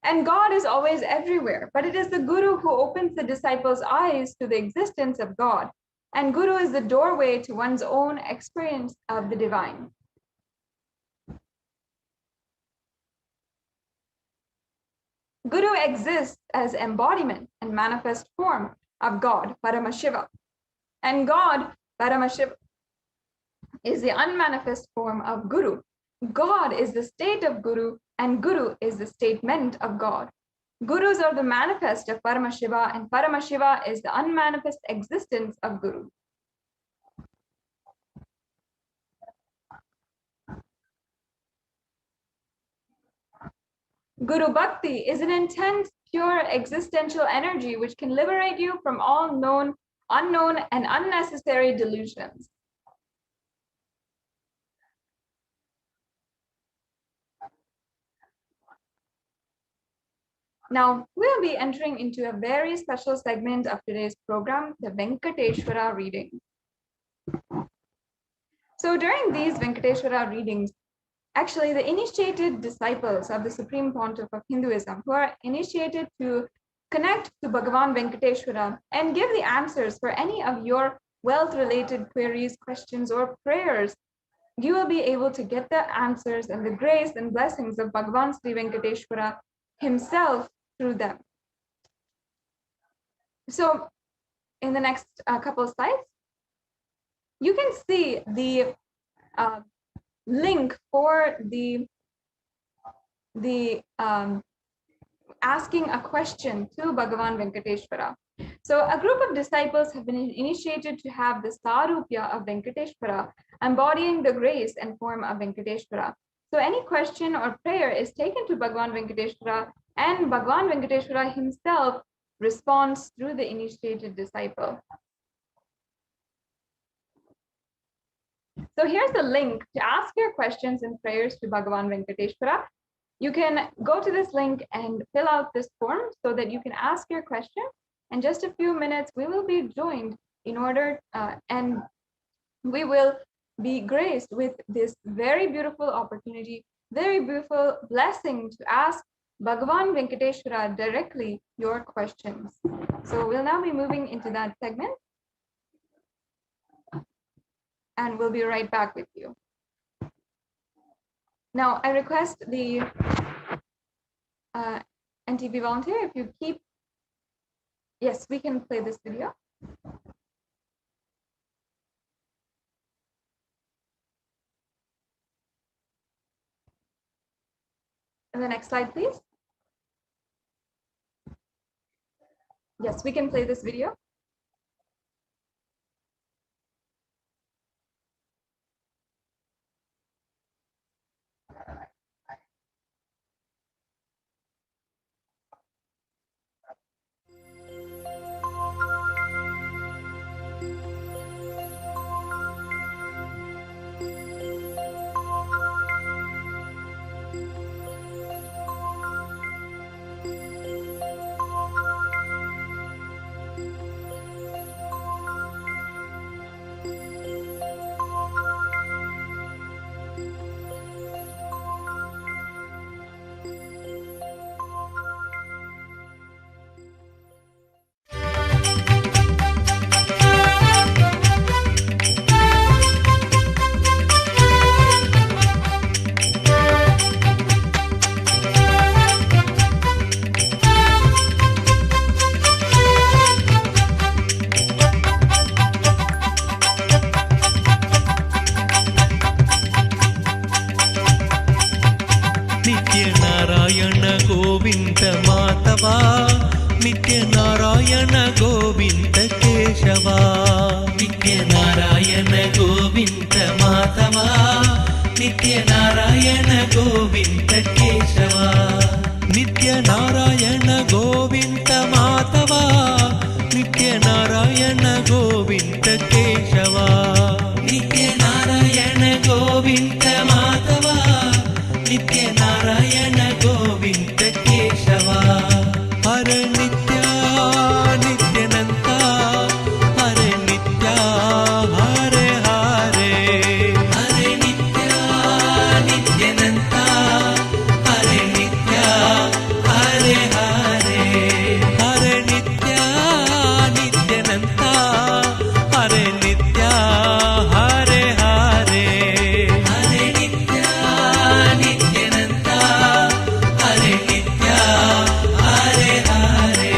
And God is always everywhere, but it is the Guru who opens the disciples' eyes to the existence of God. And Guru is the doorway to one's own experience of the divine. Guru exists as embodiment and manifest form of God, Paramashiva. And God, Paramashiva, is the unmanifest form of Guru. God is the state of Guru, and Guru is the statement of God. Gurus are the manifest of Paramashiva, and Paramashiva is the unmanifest existence of Guru. Guru Bhakti is an intense, pure existential energy which can liberate you from all known, unknown, and unnecessary delusions. Now, we'll be entering into a very special segment of today's program, the Venkateshwara reading. So during these Venkateshwara readings, actually the initiated disciples of the Supreme Pontiff of Hinduism, who are initiated to connect to Bhagavan Venkateshwara and give the answers for any of your wealth-related queries, questions, or prayers, you will be able to get the answers and the grace and blessings of Bhagavan Sri Venkateshwara himself through them. So in the next couple of slides, you can see the link for the asking a question to Bhagavan Venkateshwara. So a group of disciples have been initiated to have the Sarupya of Venkateshwara, embodying the grace and form of Venkateshwara. So any question or prayer is taken to Bhagavan Venkateshwara, and Bhagavan Venkateshwara himself responds through the initiated disciple. So here's the link to ask your questions and prayers to Bhagavan Venkateshwara. You can go to this link and fill out this form so that you can ask your question. In just a few minutes, we will be joined in order and we will be graced with this very beautiful opportunity, very beautiful blessing to ask Bhagavan Venkateshwara directly your questions. So we'll now be moving into that segment, and we'll be right back with you. Now, I request the NTP volunteer, if you keep, yes, we can play this video. And the next slide, please. Yes, we can play this video. नित्यनारायण Govind केशवा नित्यनारायण गोविन्द माधवा नित्यनारायण गोविन्द केशवा नित्यनारायण गोविन्द माधवा नित्यनारायण गोविन्द केशवा नित्यनारायण गोविन्द माधवा नित्यनारायण गोविन्द केशवा हर नित्या नित्यानन्ता हरे नित्या हरे हरे हरे नित्या नित्यानन्ता हरे नित्या हरे हरे हरे नित्या नित्यानन्ता हरे नित्या हरे हरे हरे नित्या नित्यानन्ता हरे नित्या हरे हरे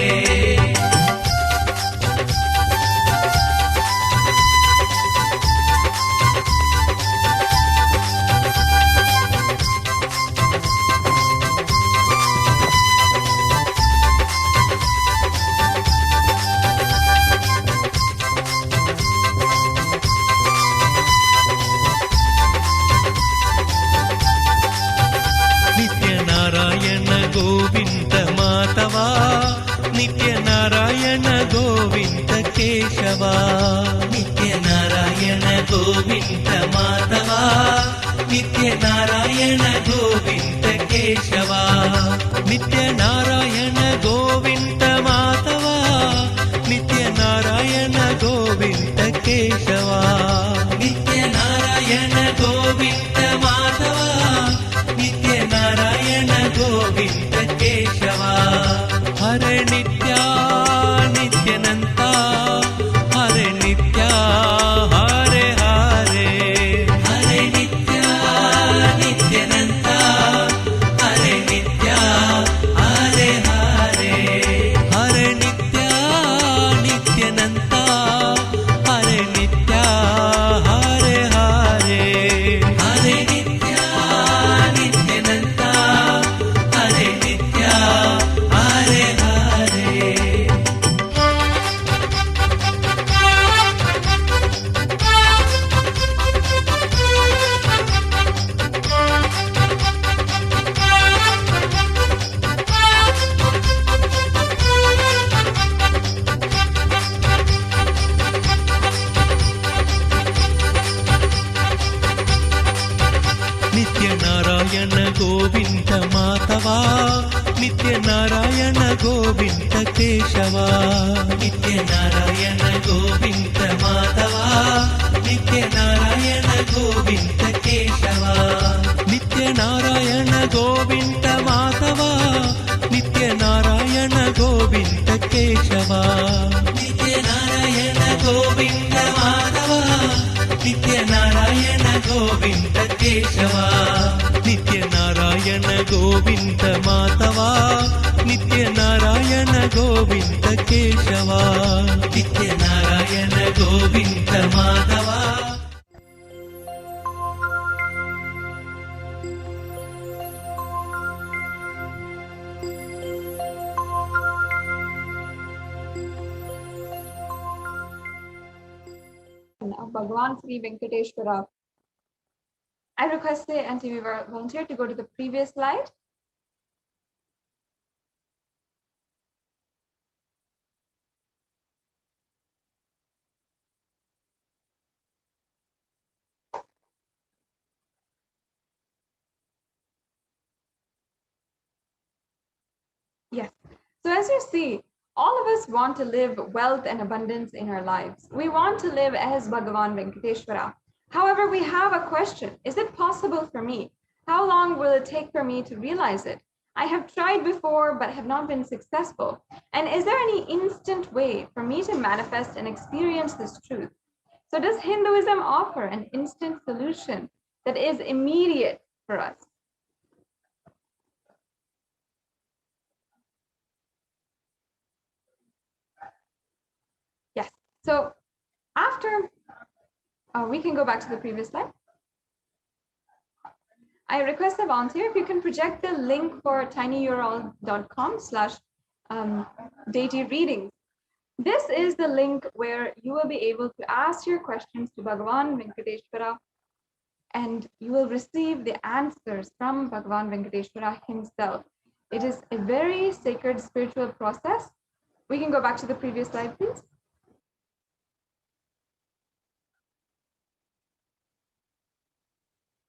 नित्यनारायण गोविन्द माधवा नित्यनारायण गोविन्द केशवा नित्यनारायण गोविन्द माधवा नित्यनारायण गोविन्द केशवा नित्यनारायण गोविन्द माधवा नित्यनारायण गोविन्द केशवा नित्यनारायण गोविन्द माधवा नित्यनारायण गोविन्द केशवा हरे नित्या नित्यानन्ता हरे नित्या हरे हरे हरे नित्या नित्यानन्ता हरे नित्या हरे हरे हरे नित्या नित्यानन्ता हरे नित्या नारायण गोविन्द माधवा नित्य नारायण गोविन्द केशवा नित्य नारायण गोविन्द माधवा नित्य नारायण गोविन्द केशवा नित्य नारायण गोविन्द माधवा नित्य नारायण गोविन्द केशवा नित्य नारायण गोविन्द माधवा नित्य नारायण गोविन्द केशवा नित्य नारायण गोविन्द माधवा नित्य नारायण गोविन्द केशवा नित्य Narayan Govind Madhava. Bhagavan Sri Venkateshwara. I request the NTV volunteer to go to the previous slide. Yes. So as you see, all of us want to live wealth and abundance in our lives. We want to live as Bhagavan Venkateshwara. However, we have a question. Is it possible for me? How long will it take for me to realize it? I have tried before, but have not been successful. And is there any instant way for me to manifest and experience this truth? So does Hinduism offer an instant solution that is immediate for us? Yes. So after, we can go back to the previous slide. I request a volunteer if you can project the link for tinyurl.com/deity readings. This is the link where you will be able to ask your questions to Bhagavan Venkateshwara, and you will receive the answers from Bhagavan Venkateshwara himself. It is a very sacred spiritual process. We can go back to the previous slide, please.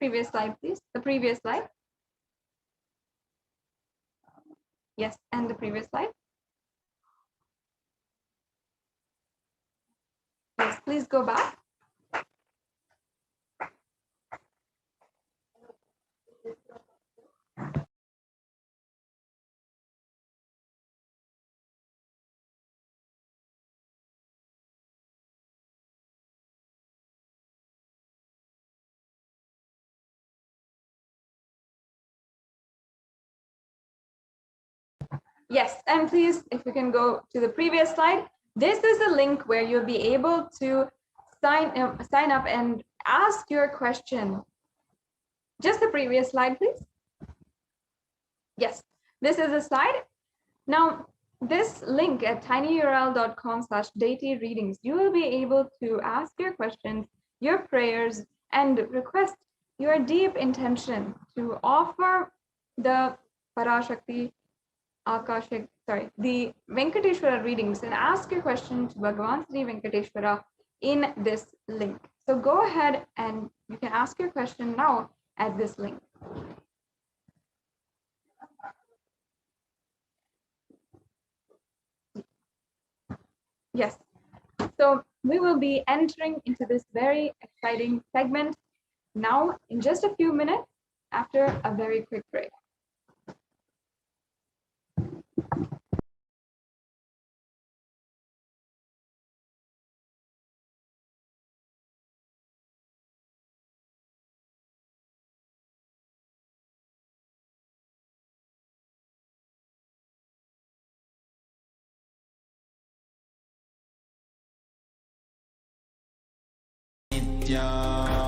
Previous slide, please. The previous slide. Yes, and the previous slide. Yes, please go back. Yes, and please, if you can go to the previous slide, this is a link where you'll be able to sign up and ask your question. Just the previous slide, please. Yes, this is a slide. Now, this link at tinyurl.com/deity readings, you will be able to ask your questions, your prayers, and request your deep intention to offer the Parashakti, Akashic, the Venkateshwara readings, and ask your question to Bhagavan Sri Venkateshwara in this link. So go ahead and you can ask your question now at this link. Yes, so we will be entering into this very exciting segment now in just a few minutes after a very quick break.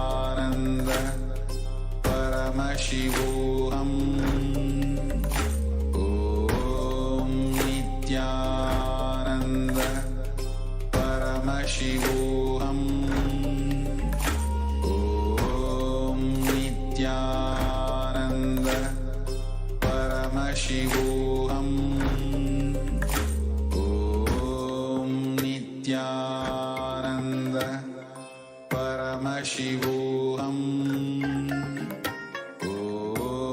Nithyananda Paramashivoham. Om Nithyananda Paramashivoham. Om Nithyananda Paramashivoham. Om Nithyananda Paramashivoham. Om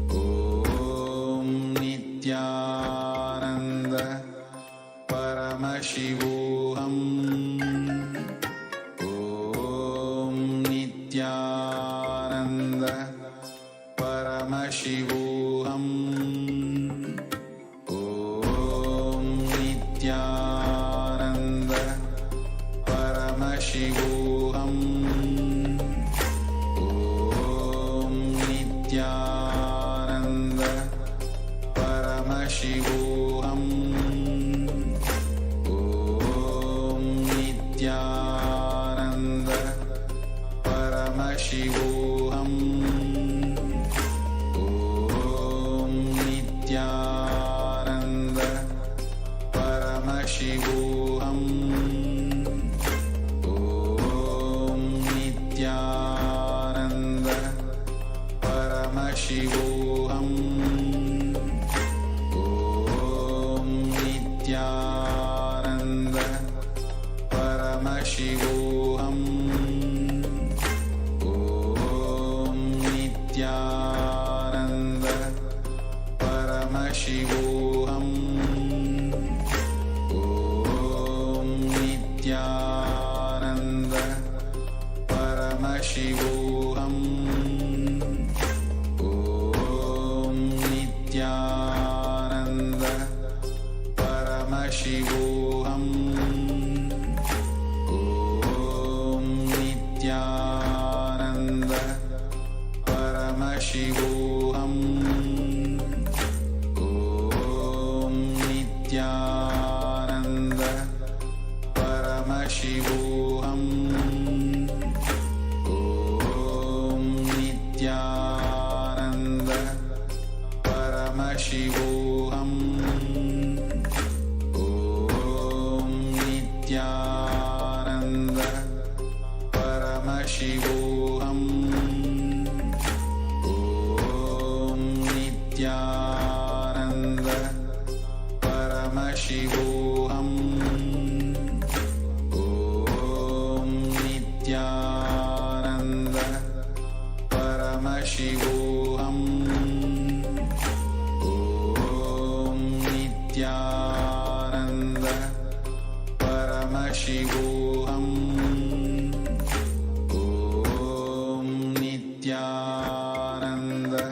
Paramashivoham. Om Nithyananda Paramashivoham. Om Nithyananda Paramashivoham. Om Nithyananda Paramashivoham. Om Nithyananda Paramashivoham. Om Nithyananda Paramashivoham. Om Nithyananda Paramashivoham. Om Nithyananda Paramashivoham. Om Nithyananda Paramashivoham. Om Nithyananda Paramashivoham. Om Nithyananda Paramashivoham. Om Nithyananda Paramashivoham. Om Nithyananda Paramashivoham. Om Nithyananda Paramashivoham. Om Nithyananda Paramashivoham. Om Nithyananda Paramashivoham. Om Nithyananda Paramashivoham. Om Nithyananda Paramashivoham. Om Nithyananda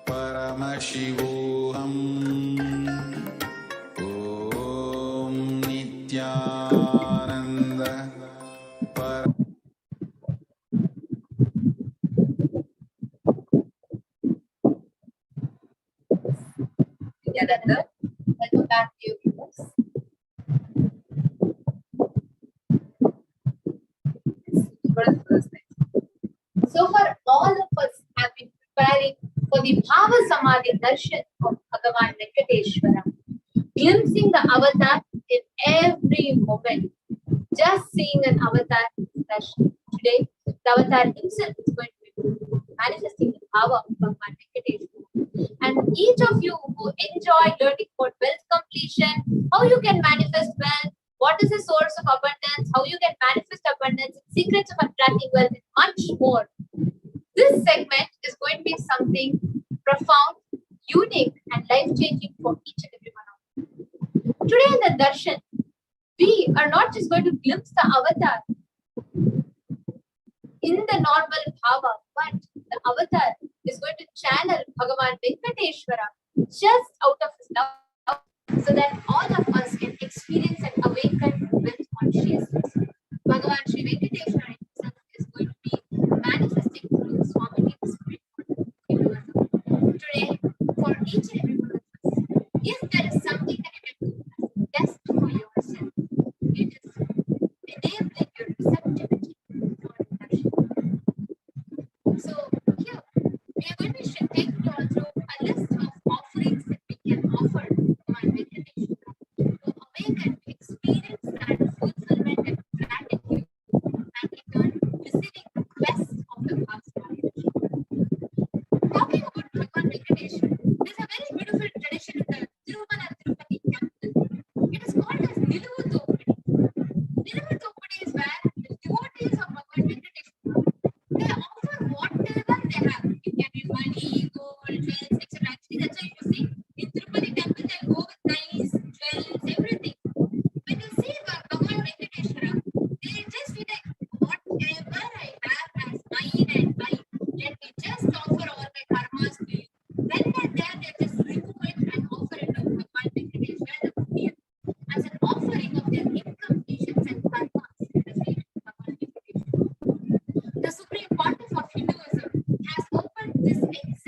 Paramashivoham. Om Nithyananda Nithyananda, welcome back to you viewers. For the first time. So far, all of us have been preparing for the Bhava Samadhi Darshan of Bhagavan Venkateshwara, glimpsing the avatar in every moment. Just seeing an avatar is darshan. Today, the avatar himself is going to be manifesting the Bhava of Bhagavan Venkateshwara. And each of you who enjoy learning about wealth completion, how you can manifest wealth, what is the source of abundance, how you can manifest abundance, secrets of attracting wealth, and much more. This segment is going to be something profound, unique, and life-changing for each and every one of you. Today in the darshan, we are not just going to glimpse the avatar in the normal bhava, but the avatar is going to channel Bhagavan Venkateshwara just out of his love, so that all of us can experience and awaken with consciousness. Bhagavan Sri Venkateshwara himself is going to be manifesting through the Swami Spirit. Today, for each and every one of us, if there is something that you can do best for yourself, it is enabling your receptivity for action. So here, we are going to take you all through a list of offerings that we can offer to my meditation to awaken, to experience that fulfillment and gratitude, and in turn receiving the quest of the past life. Talking about Bhagavan Venkateshwara, there's a very beautiful tradition in the Tirumala Tirupati temple. It is called as Niluvu Thopadi. Niluvu Thopadi is where the devotees of Bhagavan Venkateshwara, they offer whatever they have. It can be money, gold, jewels, etc. Actually, that's why you see in Tirupati temple, they'll go with nice jewels, everything. When you this